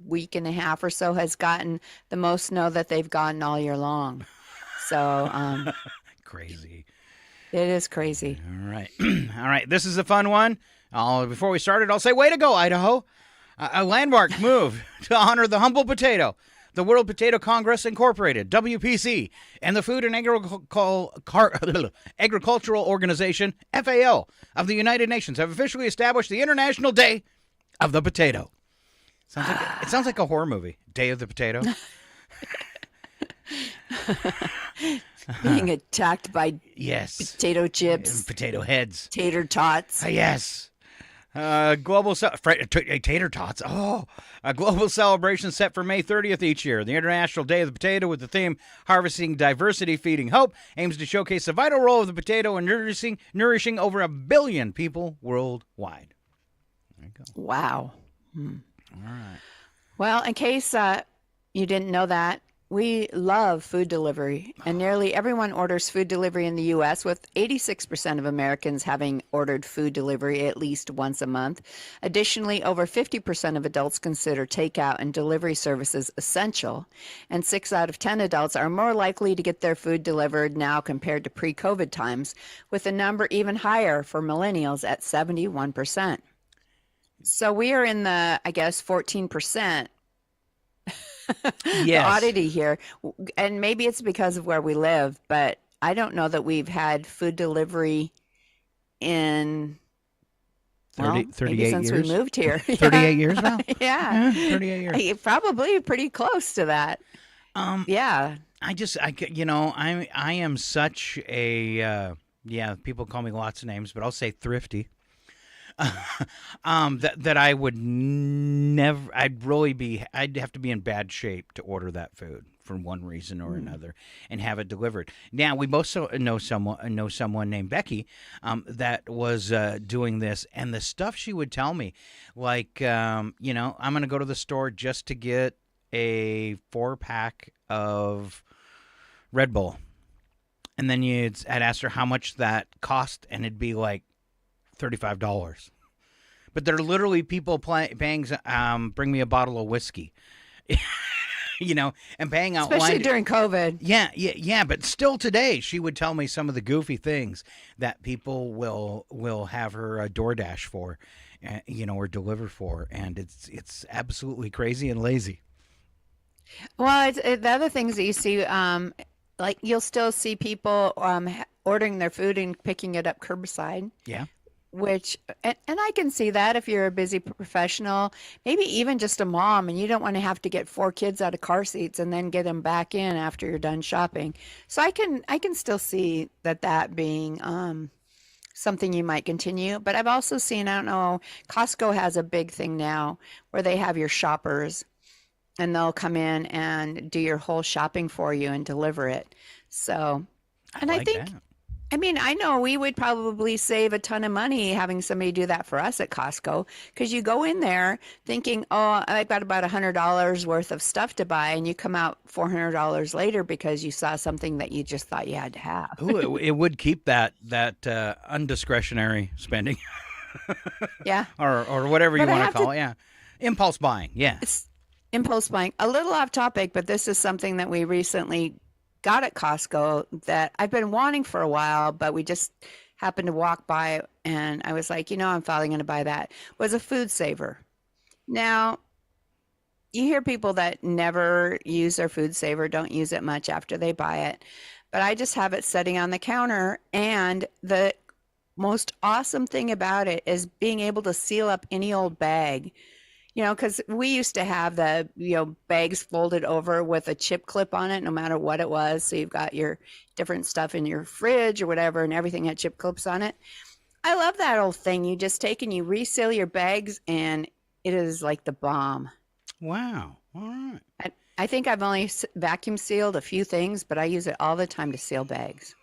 week and a half or so, has gotten the most snow that they've gotten all year long. So crazy. It is crazy. All right. All right. This is a fun one. Before we started, I'll say, way to go, Idaho. A landmark move to honor the humble potato. The World Potato Congress Incorporated, WPC, and the Food and Agricultural Organization, FAO, of the United Nations have officially established the International Day of the Potato. It sounds like a horror movie, Day of the Potato. Being attacked by potato chips, potato heads, tater tots. Yes. Tater tots. Oh, a global celebration set for May 30th each year. The International Day of the Potato, with the theme Harvesting Diversity, Feeding Hope, aims to showcase the vital role of the potato in nourishing over 1 billion people worldwide. There you go. Wow. All right. Well, in case you didn't know that, we love food delivery, and nearly everyone orders food delivery in the U.S., with 86% of Americans having ordered food delivery at least once a month. Additionally, over 50% of adults consider takeout and delivery services essential, and 6 out of 10 adults are more likely to get their food delivered now compared to pre-COVID times, with the number even higher for millennials at 71%. So we are in the, 14%. Yes. The oddity here, and maybe it's because of where we live, but I don't know that we've had food delivery in 38 since years. we moved here. 38 years now? Yeah. 38 years. Probably pretty close to that. Yeah. I am such a people call me lots of names, but I'll say thrifty. That I would never, I'd have to be in bad shape to order that food for one reason or another and have it delivered. Now, we both know someone named Becky that was doing this, and the stuff she would tell me, like, I'm going to go to the store just to get a 4-pack of Red Bull. And then I'd asked her how much that cost, and it'd be like $35. But there are literally people paying, bring me a bottle of whiskey, and paying out. Especially during COVID. Yeah. But still today, she would tell me some of the goofy things that people will have her DoorDash for, or deliver for. And it's absolutely crazy and lazy. Well, the other things that you see, like you'll still see people ordering their food and picking it up curbside. Yeah. Which, and I can see that if you're a busy professional, maybe even just a mom, and you don't want to have to get 4 kids out of car seats and then get them back in after you're done shopping. So I can still see that being something you might continue. But I've also seen, I don't know, Costco has a big thing now where they have your shoppers, and they'll come in and do your whole shopping for you and deliver it. So, and I think. That. I mean, I know we would probably save a ton of money having somebody do that for us at Costco, because you go in there thinking, oh, I've got about $100 worth of stuff to buy, and you come out $400 later because you saw something that you just thought you had to have. Ooh, it would keep that undiscretionary spending. Yeah. Or whatever you want to call it. Yeah. Impulse buying. Yeah. It's impulse buying. A little off topic, but this is something that we recently got at Costco that I've been wanting for a while, but we just happened to walk by, and I was like, I'm finally going to buy that. Was a food saver. Now, you hear people that never use their food saver, don't use it much after they buy it, but I just have it sitting on the counter, and the most awesome thing about it is being able to seal up any old bag. Because we used to have the, bags folded over with a chip clip on it, no matter what it was. So you've got your different stuff in your fridge or whatever, and everything had chip clips on it. I love that old thing. You just take and you reseal your bags, and it is like the bomb. Wow. All right. I think I've only vacuum sealed a few things, but I use it all the time to seal bags.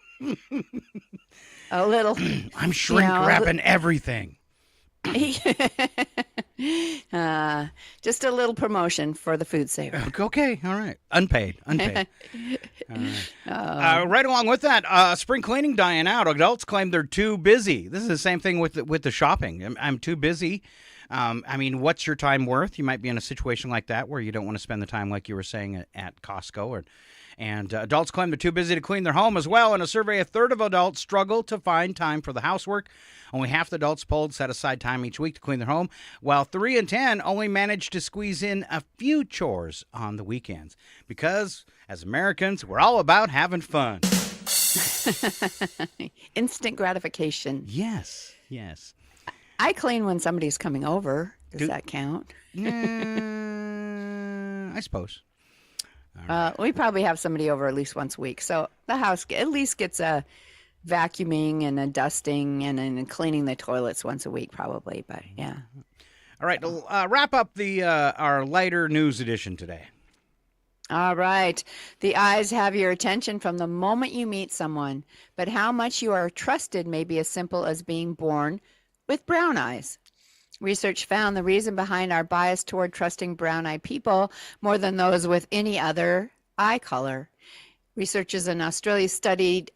A little. I'm shrink wrapping everything. Just a little promotion for the food saver. Okay, all right. Unpaid. All right. Right along with that, spring cleaning dying out. Adults claim they're too busy. This is the same thing with the shopping. I'm too busy. What's your time worth? You might be in a situation like that where you don't want to spend the time, like you were saying, at Costco. And adults claim they're too busy to clean their home as well. In a survey, 1/3 of adults struggle to find time for the housework. Only half the adults polled set aside time each week to clean their home, while 3 in 10 only manage to squeeze in a few chores on the weekends. Because, as Americans, we're all about having fun. Instant gratification. Yes. I clean when somebody's coming over. Does that count? I suppose. We probably have somebody over at least once a week. So the house at least gets a vacuuming and a dusting and cleaning the toilets once a week probably. But yeah. All right. Wrap up our lighter news edition today. All right. The eyes have your attention from the moment you meet someone. But how much you are trusted may be as simple as being born with brown eyes. Research found the reason behind our bias toward trusting brown-eyed people more than those with any other eye color. Researchers in Australian study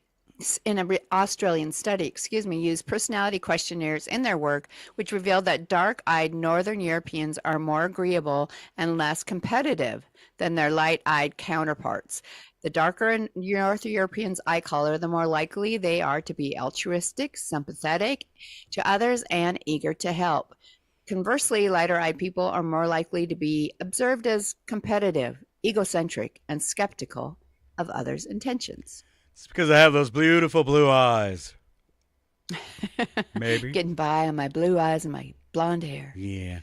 used personality questionnaires in their work, which revealed that dark-eyed Northern Europeans are more agreeable and less competitive than their light-eyed counterparts. The darker North Europeans' eye color, the more likely they are to be altruistic, sympathetic to others, and eager to help. Conversely, lighter-eyed people are more likely to be observed as competitive, egocentric, and skeptical of others' intentions. It's because I have those beautiful blue eyes. Maybe. Getting by on my blue eyes and my blonde hair. Yeah.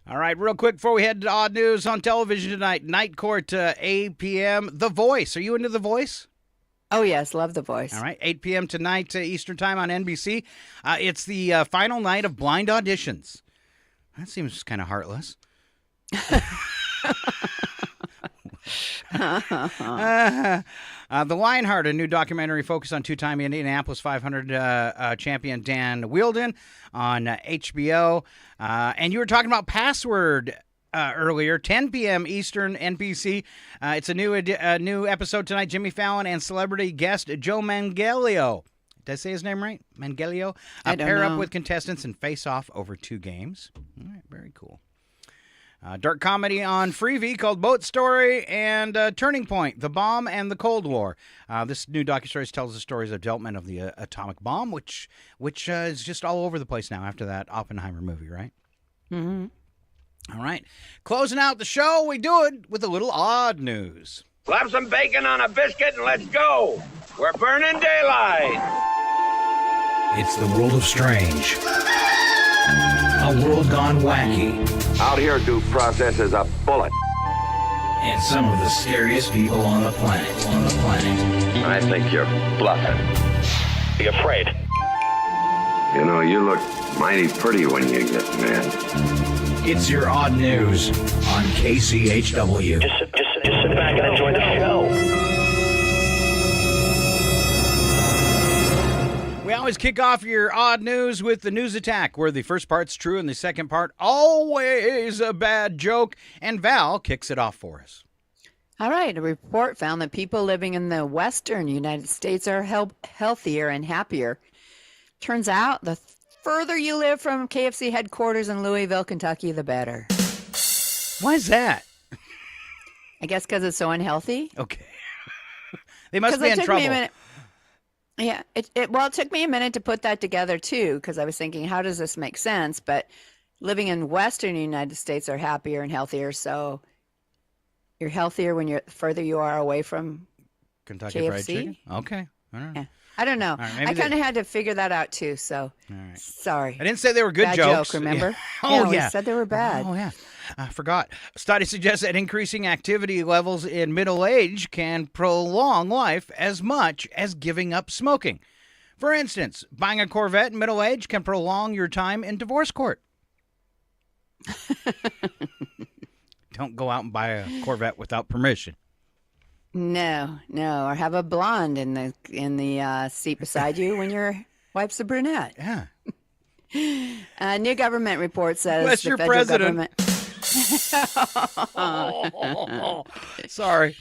All right, real quick before we head to odd news on television tonight, Night Court, 8 p.m. The Voice. Are you into The Voice? Oh, yes. Love The Voice. All right. 8 p.m. tonight, Eastern Time on NBC. It's the final night of blind auditions. That seems kind of heartless. The Lionheart, a new documentary focused on two-time Indianapolis 500 champion Dan Wheeldon on HBO. And you were talking about Password earlier, 10 p.m. Eastern, NBC. It's a new episode tonight. Jimmy Fallon and celebrity guest Joe Manganiello. Did I say his name right? Manganiello? I don't pair know. up with contestants and face off over 2 games. All right, very cool. Dark comedy on Freevee called Boat Story and Turning Point, The Bomb and the Cold War. This new docuseries tells the stories of development of the atomic bomb, which is just all over the place now after that Oppenheimer movie, right? Mm-hmm. All right. Closing out the show, we do it with a little odd news. Slap some bacon on a biscuit and let's go. We're burning daylight. It's the world of strange. A world gone wacky. Out here, due process is a bullet. And some of the scariest people on the planet. I think you're bluffing. Be afraid. You know, you look mighty pretty when you get mad. It's your odd news on KCHW. Just sit back and enjoy the show. We always kick off your odd news with the news attack, where the first part's true and the second part always a bad joke. And Val kicks it off for us. All right. A report found that people living in the western United States are healthier and happier. Turns out the further you live from KFC headquarters in Louisville, Kentucky, the better. Why is that? I guess because it's so unhealthy. Okay. They must be in trouble. Yeah, it took me a minute to put that together too, because I was thinking, how does this make sense? But living in western United States are happier and healthier, so you're healthier when you're further you are away from Kentucky KFC? Fried Chicken? Okay. All right. Yeah. I don't know. Right, I kind of had to figure that out too, so right. Sorry. I didn't say they were good bad jokes. Joke, remember? Yeah. Oh, We yeah. said they were bad. Oh, yeah. I forgot. Study suggests that increasing activity levels in middle age can prolong life as much as giving up smoking. For instance, buying a Corvette in middle age can prolong your time in divorce court. Don't go out and buy a Corvette without permission. No, or have a blonde in the seat beside you when your wife's a brunette. Yeah. A new government report says Bless the your federal president. government. Sorry.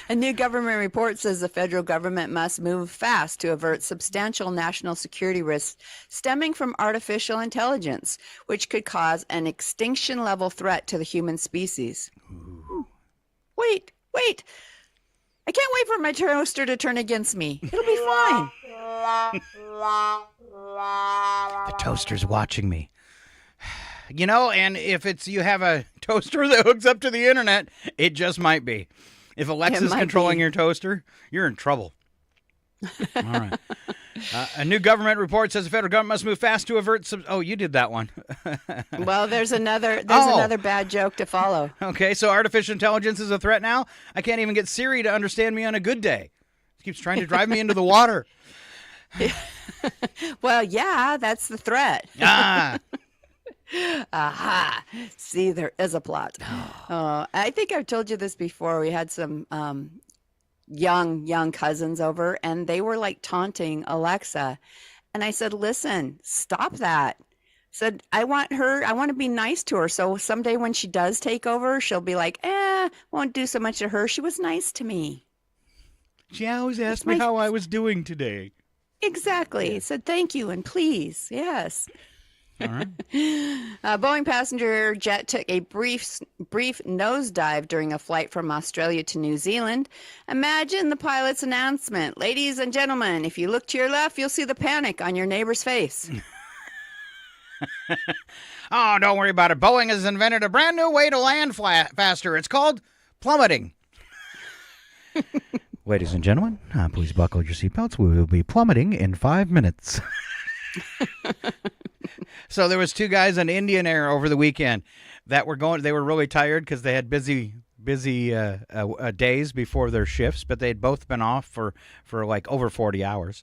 A new government report says the federal government must move fast to avert substantial national security risks stemming from artificial intelligence, which could cause an extinction-level threat to the human species. Ooh. Wait. I can't wait for my toaster to turn against me. It'll be fine. The toaster's watching me. You know, and if you have a toaster that hooks up to the internet, it just might be. If Alexa's controlling your toaster, you're in trouble. All right. A new government report says the federal government must move fast to avert Oh, you did that one. Well, there's another bad joke to follow. Okay, so artificial intelligence is a threat now? I can't even get Siri to understand me on a good day. It keeps trying to drive me into the water. Well, yeah, that's the threat. Ah. Aha. See, there is a plot. I think I've told you this before. We had some young cousins over, and they were like taunting Alexa. And I said, listen, stop that. Said, I want to be nice to her. So someday when she does take over, she'll be like, won't do so much to her. She was nice to me. She always asked me how I was doing today. Exactly. Yeah. Said, thank you and please. Yes. All right. Boeing passenger jet took a brief nosedive during a flight from Australia to New Zealand. Imagine the pilot's announcement. Ladies and gentlemen, if you look to your left, you'll see the panic on your neighbor's face. Oh, don't worry about it. Boeing has invented a brand new way to land faster. It's called plummeting. Ladies and gentlemen, please buckle your seatbelts. We will be plummeting in 5 minutes. So there was 2 guys on Indian Air over the weekend that were going. They were really tired because they had busy days before their shifts, but they'd both been off for like over 40 hours.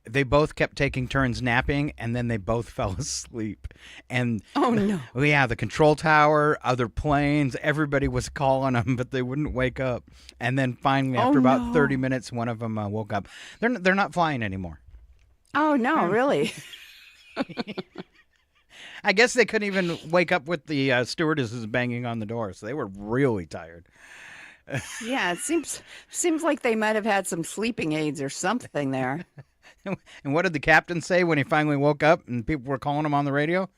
They both kept taking turns napping, and then they both fell asleep. And oh no! Yeah, the control tower, other planes, everybody was calling them, but they wouldn't wake up. And then finally, after about 30 minutes, one of them woke up. They're not flying anymore. Oh no! Really? I guess they couldn't even wake up with the stewardesses banging on the door, so they were really tired. Yeah, it seems like they might have had some sleeping aids or something there. And what did the captain say when he finally woke up and people were calling him on the radio?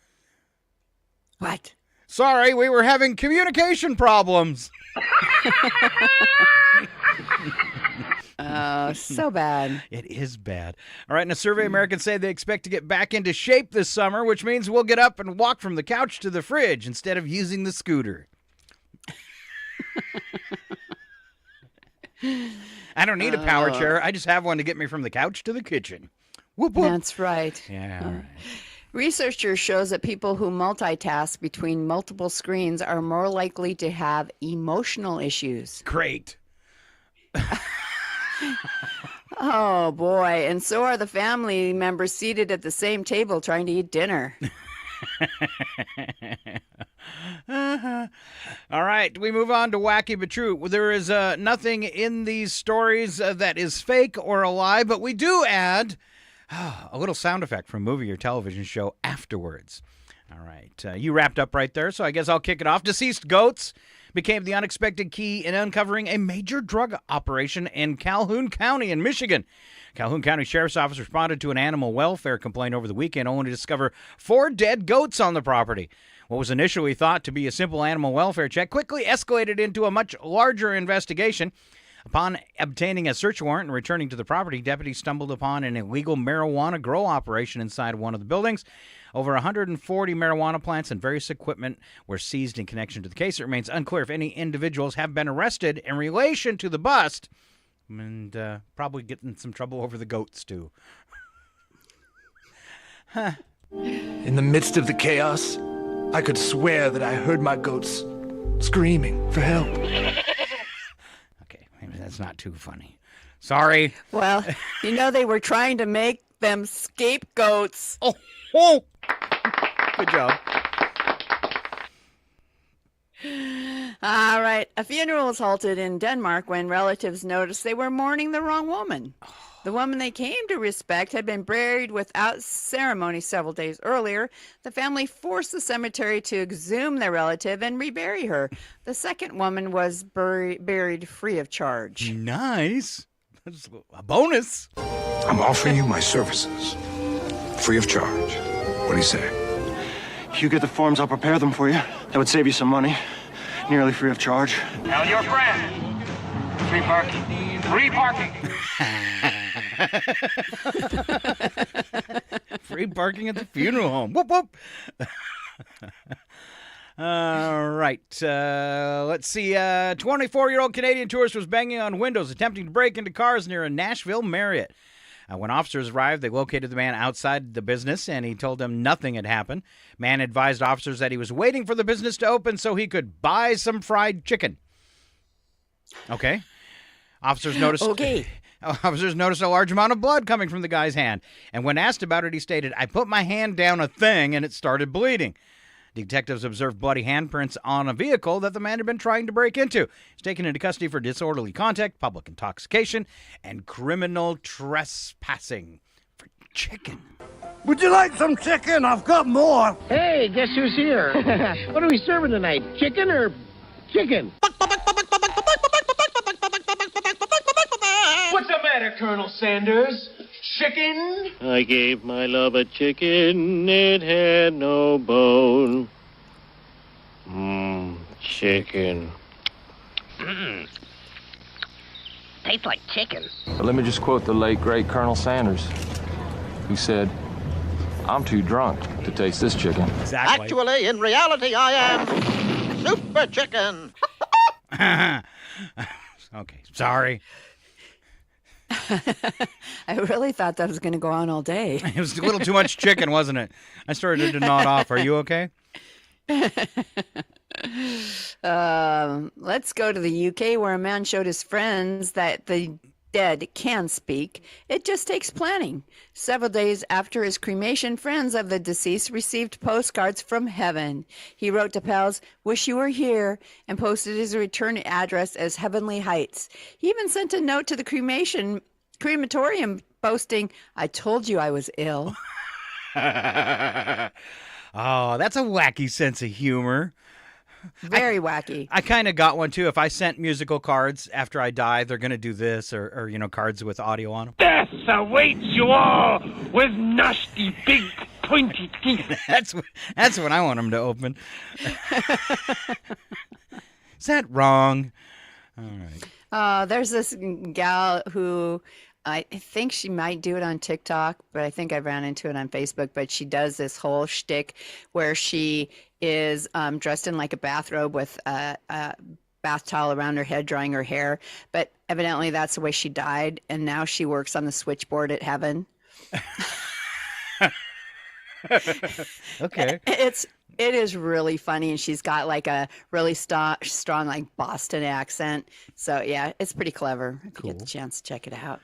What? Sorry, we were having communication problems. Oh, so bad. It is bad. All right, and a survey Americans say they expect to get back into shape this summer, which means we'll get up and walk from the couch to the fridge instead of using the scooter. I don't need a power chair. I just have one to get me from the couch to the kitchen. Whoop, whoop. That's right. Yeah, all right. Researchers shows that people who multitask between multiple screens are more likely to have emotional issues. Great. Oh, boy. And so are the family members seated at the same table trying to eat dinner. All right, we move on to Wacky But True. There is nothing in these stories that is fake or a lie, but we do add a little sound effect from a movie or television show afterwards. All right, you wrapped up right there, so I guess I'll kick it off. Deceased goats became the unexpected key in uncovering a major drug operation in Calhoun County in Michigan. Calhoun County Sheriff's Office responded to an animal welfare complaint over the weekend only to discover 4 dead goats on the property. What was initially thought to be a simple animal welfare check quickly escalated into a much larger investigation. Upon obtaining a search warrant and returning to the property, deputies stumbled upon an illegal marijuana grow operation inside one of the buildings. Over 140 marijuana plants and various equipment were seized in connection to the case. It remains unclear if any individuals have been arrested in relation to the bust, and probably getting some trouble over the goats, too. In the midst of the chaos, I could swear that I heard my goats screaming for help. Okay, maybe that's not too funny. Sorry. Well, they were trying to make them scapegoats. Oh. Good job. All right. A funeral was halted in Denmark when relatives noticed they were mourning the wrong woman. The woman they came to respect had been buried without ceremony several days earlier. The family forced the cemetery to exhume their relative and rebury her. The second woman was buried free of charge. Nice. That's a bonus. I'm offering you my services, free of charge. What do you say? You get the forms, I'll prepare them for you. That would save you some money. Nearly free of charge. Tell your friend. Free parking. Free parking. Free parking at the funeral home. Whoop, whoop. All right. Let's see. 24-year-old Canadian tourist was banging on windows, attempting to break into cars near a Nashville Marriott. When officers arrived, they located the man outside the business, and he told them nothing had happened. Man advised officers that he was waiting for the business to open so he could buy some fried chicken. Okay. Officers noticed a large amount of blood coming from the guy's hand. And when asked about it, he stated, "I put my hand down a thing and it started bleeding." Detectives observed bloody handprints on a vehicle that the man had been trying to break into. He's taken into custody for disorderly conduct, public intoxication, and criminal trespassing for chicken. Would you like some chicken? I've got more. Hey, guess who's here? What are we serving tonight? Chicken or chicken? What's the matter, Colonel Sanders? Chicken? I gave my love a chicken, it had no bone. Chicken. Tastes like chicken. Let me just quote the late, great Colonel Sanders, who said, "I'm too drunk to taste this chicken." Exactly. Actually, in reality, I am super chicken. Okay, sorry. I really thought that was going to go on all day. It was a little too much chicken, wasn't it? I started to nod off. Are you okay? Let's go to the UK, where a man showed his friends that the dead can speak. It just takes planning. Several days after his cremation, friends of the deceased received postcards from heaven. He wrote to pals, "Wish you were here," and posted his return address as Heavenly Heights. He even sent a note to the crematorium boasting, "I told you I was ill." Oh, that's a wacky sense of humor. Very wacky. I kind of got one, too. If I sent musical cards after I die, they're going to do this or, cards with audio on them. Death awaits you all with nasty, big, pointy teeth. That's what I want them to open. Is that wrong? All right. There's this gal who I think she might do it on TikTok, but I think I ran into it on Facebook. But she does this whole shtick where she is dressed in like a bathrobe with a bath towel around her head, drying her hair. But evidently that's the way she died, and now she works on the switchboard at heaven. Okay. It is really funny, and she's got like a really strong like Boston accent. So yeah, it's pretty clever. If you get the chance to check it out.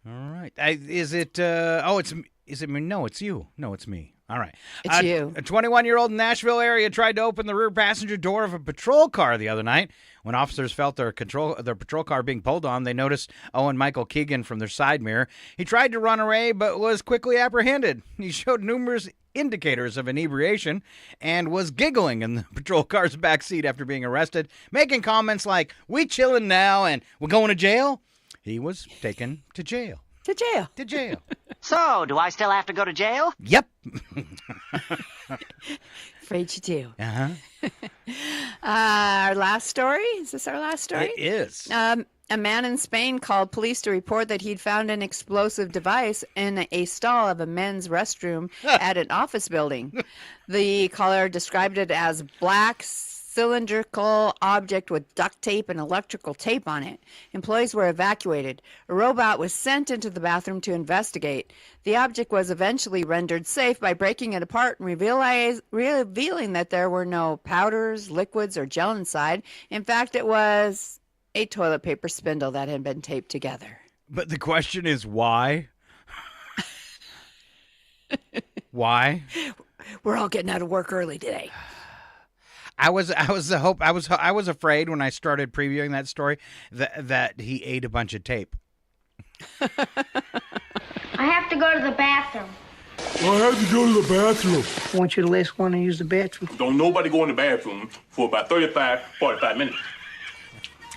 All right. Is it? Is it me? No, it's you. No, it's me. All right. It's you. A 21-year-old in Nashville area tried to open the rear passenger door of a patrol car the other night. When officers felt their patrol car being pulled on, they noticed Owen Michael Keegan from their side mirror. He tried to run away, but was quickly apprehended. He showed numerous indicators of inebriation and was giggling in the patrol car's backseat after being arrested, making comments like, "We chilling now and we're going to jail." He was taken to jail. To jail. To jail. So, do I still have to go to jail? Yep. Afraid you do. Uh-huh. Our last story? Is this our last story? It is. A man in Spain called police to report that he'd found an explosive device in a stall of a men's restroom at an office building. The caller described it as black cylindrical object with duct tape and electrical tape on it. Employees were evacuated. A robot was sent into the bathroom to investigate. The object was eventually rendered safe by breaking it apart and revealing that there were no powders, liquids, or gel inside. In fact, it was a toilet paper spindle that had been taped together. But the question is why? Why? We're all getting out of work early today. I was afraid when I started previewing that story that he ate a bunch of tape. I have to go to the bathroom. Well, I have to go to the bathroom. I want you to last one and use the bathroom. Don't nobody go in the bathroom for about 45 minutes.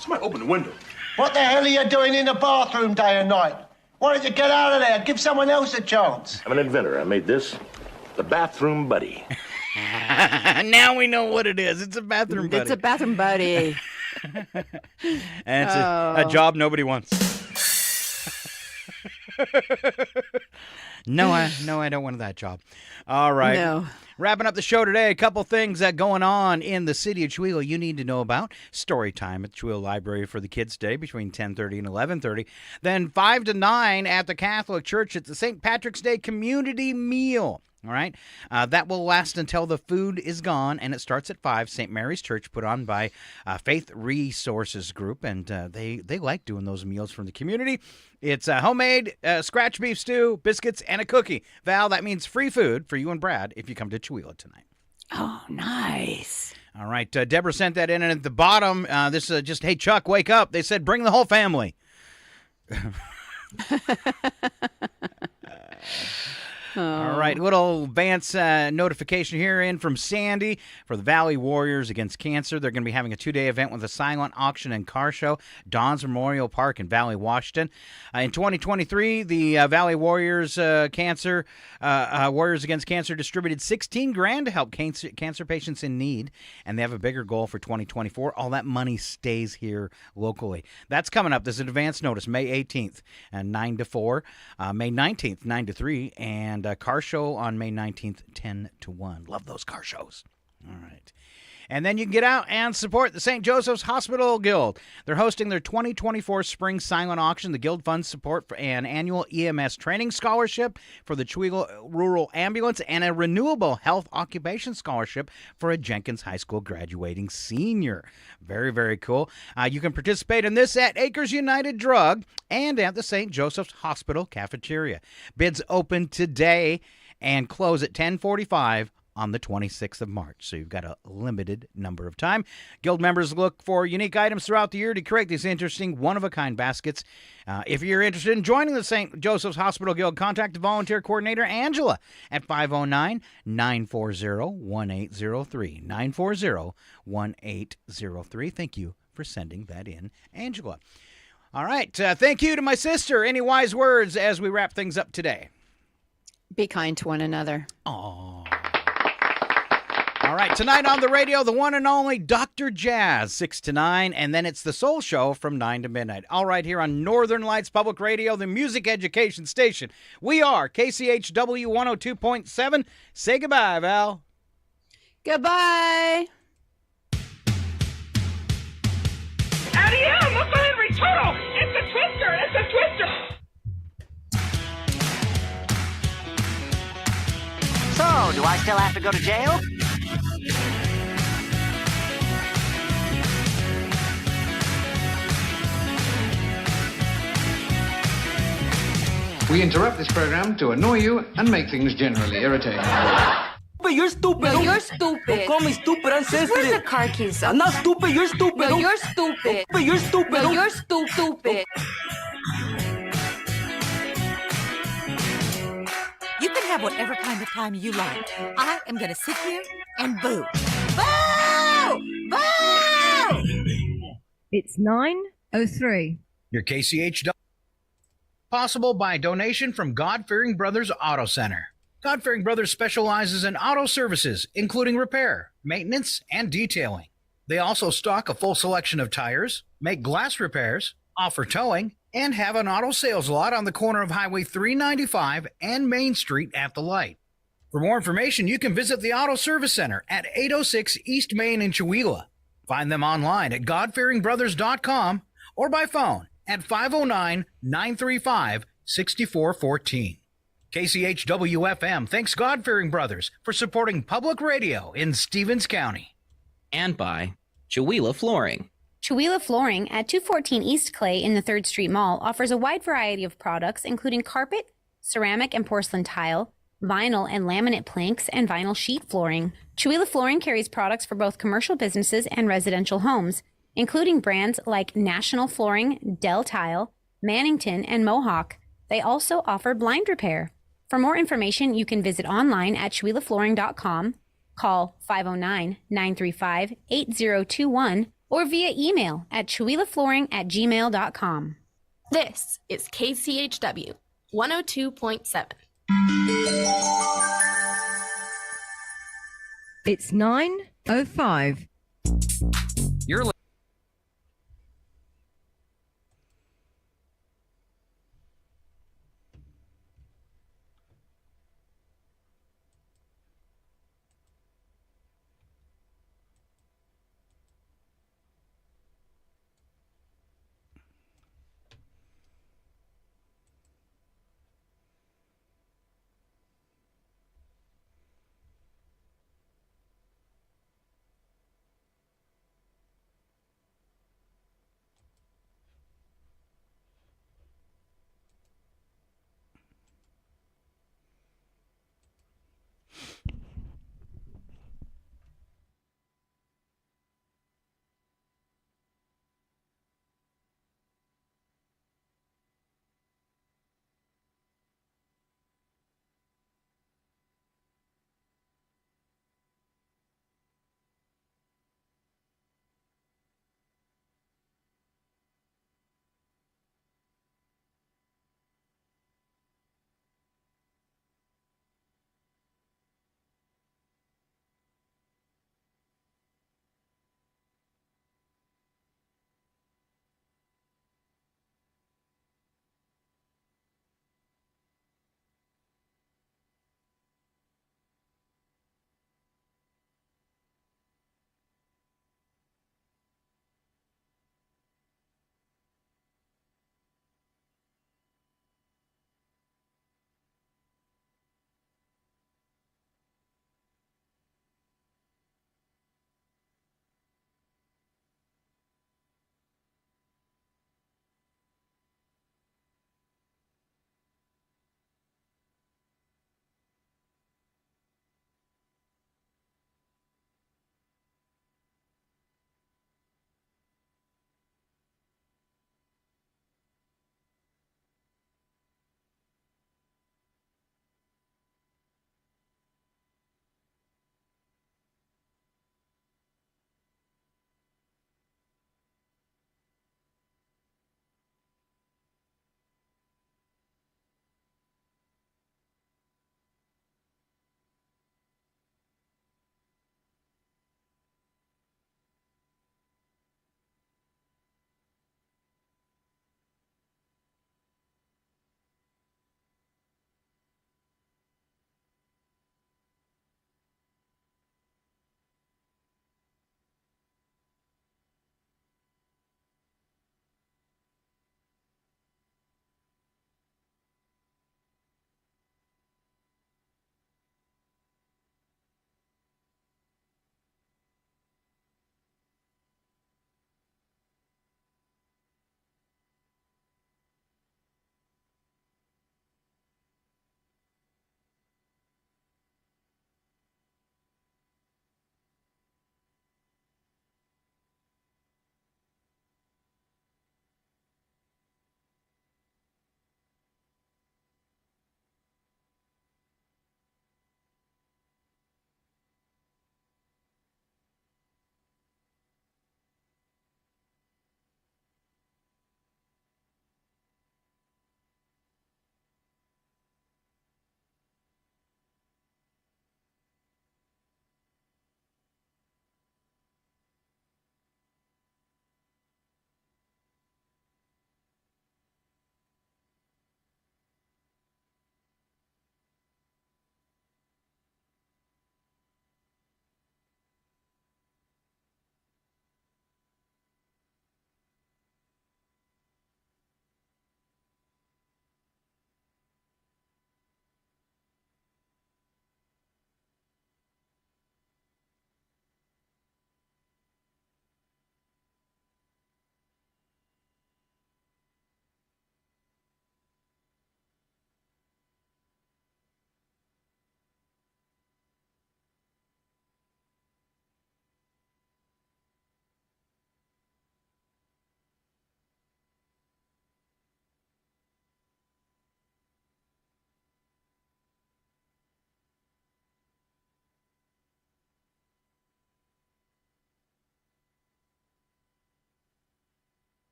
Somebody open the window. What the hell are you doing in the bathroom day and night? Why don't you get out of there? Give someone else a chance. I'm an inventor. I made this. The bathroom buddy. Now we know what it is. It's a bathroom buddy. It's a bathroom buddy. And it's a job nobody wants. No, I don't want that job. All right. No. Wrapping up the show today, a couple things going on in the city of Chihuahua you need to know about. Story time at the Chihuahua Library for the Kids Day between 10:30 and 11:30. Then 5 to 9 at the Catholic Church at the St. Patrick's Day Community Meal. All right. That will last until the food is gone, and it starts at 5. St. Mary's Church, put on by Faith Resources Group, and they like doing those meals from the community. It's homemade scratch beef stew, biscuits, and a cookie. Val, that means free food for you and Brad if you come to Chihuahua tonight. Oh, nice. All right. Deborah sent that in, and at the bottom, this is just, hey, Chuck, wake up. They said bring the whole family. All right, little advance notification here in from Sandy for the Valley Warriors Against Cancer. They're going to be having a 2-day event with a silent auction and car show, Don's Memorial Park in Valley, Washington. In 2023, the Valley Warriors Warriors Against Cancer distributed $16,000 to help cancer patients in need, and they have a bigger goal for 2024. All that money stays here locally. That's coming up. There's an advance notice, May 18th, 9 to 4, May 19th, 9 to 3, and a car show on May 19th, 10 to 1. Love those car shows. All right. And then you can get out and support the St. Joseph's Hospital Guild. They're hosting their 2024 Spring Silent Auction. The Guild funds support for an annual EMS training scholarship for the Chihuahua Rural Ambulance and a renewable health occupation scholarship for a Jenkins High School graduating senior. Very, very cool. You can participate in this at Acres United Drug and at the St. Joseph's Hospital cafeteria. Bids open today and close at 10:45 on the 26th of March. So you've got a limited number of time. Guild members look for unique items throughout the year to create these interesting one-of-a-kind baskets. If you're interested in joining the St. Joseph's Hospital Guild, contact the volunteer coordinator, Angela, at 509-940-1803. 940-1803. Thank you for sending that in, Angela. All right. Thank you to my sister. Any wise words as we wrap things up today? Be kind to one another. Oh. All right. Tonight on the radio, the one and only Dr. Jazz, 6 to 9. And then it's the Soul Show from 9 to midnight. All right, here on Northern Lights Public Radio, the music education station. We are KCHW 102.7. Say goodbye, Val. Goodbye. Adios, look for Henry Turtle. It's a twister. It's a twister. So, do I still have to go to jail? We interrupt this program to annoy you and make things generally irritating. But you're stupid. No, you're stupid. Don't call me stupid. I'm sensitive. Where's the car keys? I'm not stupid. You're stupid. No, you're stupid. But you're stupid. No, you're stupid. You can have whatever kind of time you like. I am going to sit here and boo. Boo! Boo! It's 9:03. Your KCHW. Possible by donation from God-Fearing Brothers Auto Center. God-Fearing Brothers specializes in auto services, including repair, maintenance, and detailing. They also stock a full selection of tires, make glass repairs, offer towing, and have an auto sales lot on the corner of Highway 395 and Main Street at the light. For more information, you can visit the Auto Service Center at 806 East Main in Chewelah. Find them online at godfearingbrothers.com or by phone at 509-935-6414. KCHW-FM thanks God-Fearing Brothers for supporting public radio in Stevens County. And by Chewelah Flooring. Chewelah Flooring at 214 East Clay in the 3rd Street Mall offers a wide variety of products, including carpet, ceramic and porcelain tile, vinyl and laminate planks, and vinyl sheet flooring. Chewelah Flooring carries products for both commercial businesses and residential homes, including brands like National Flooring, Dell Tile, Mannington, and Mohawk. They also offer blind repair. For more information, you can visit online at CheWelahFlooring.com, call 509-935-8021, or via email at CheWelahFlooring@gmail.com. This is KCHW 102.7. It's 9:05. You're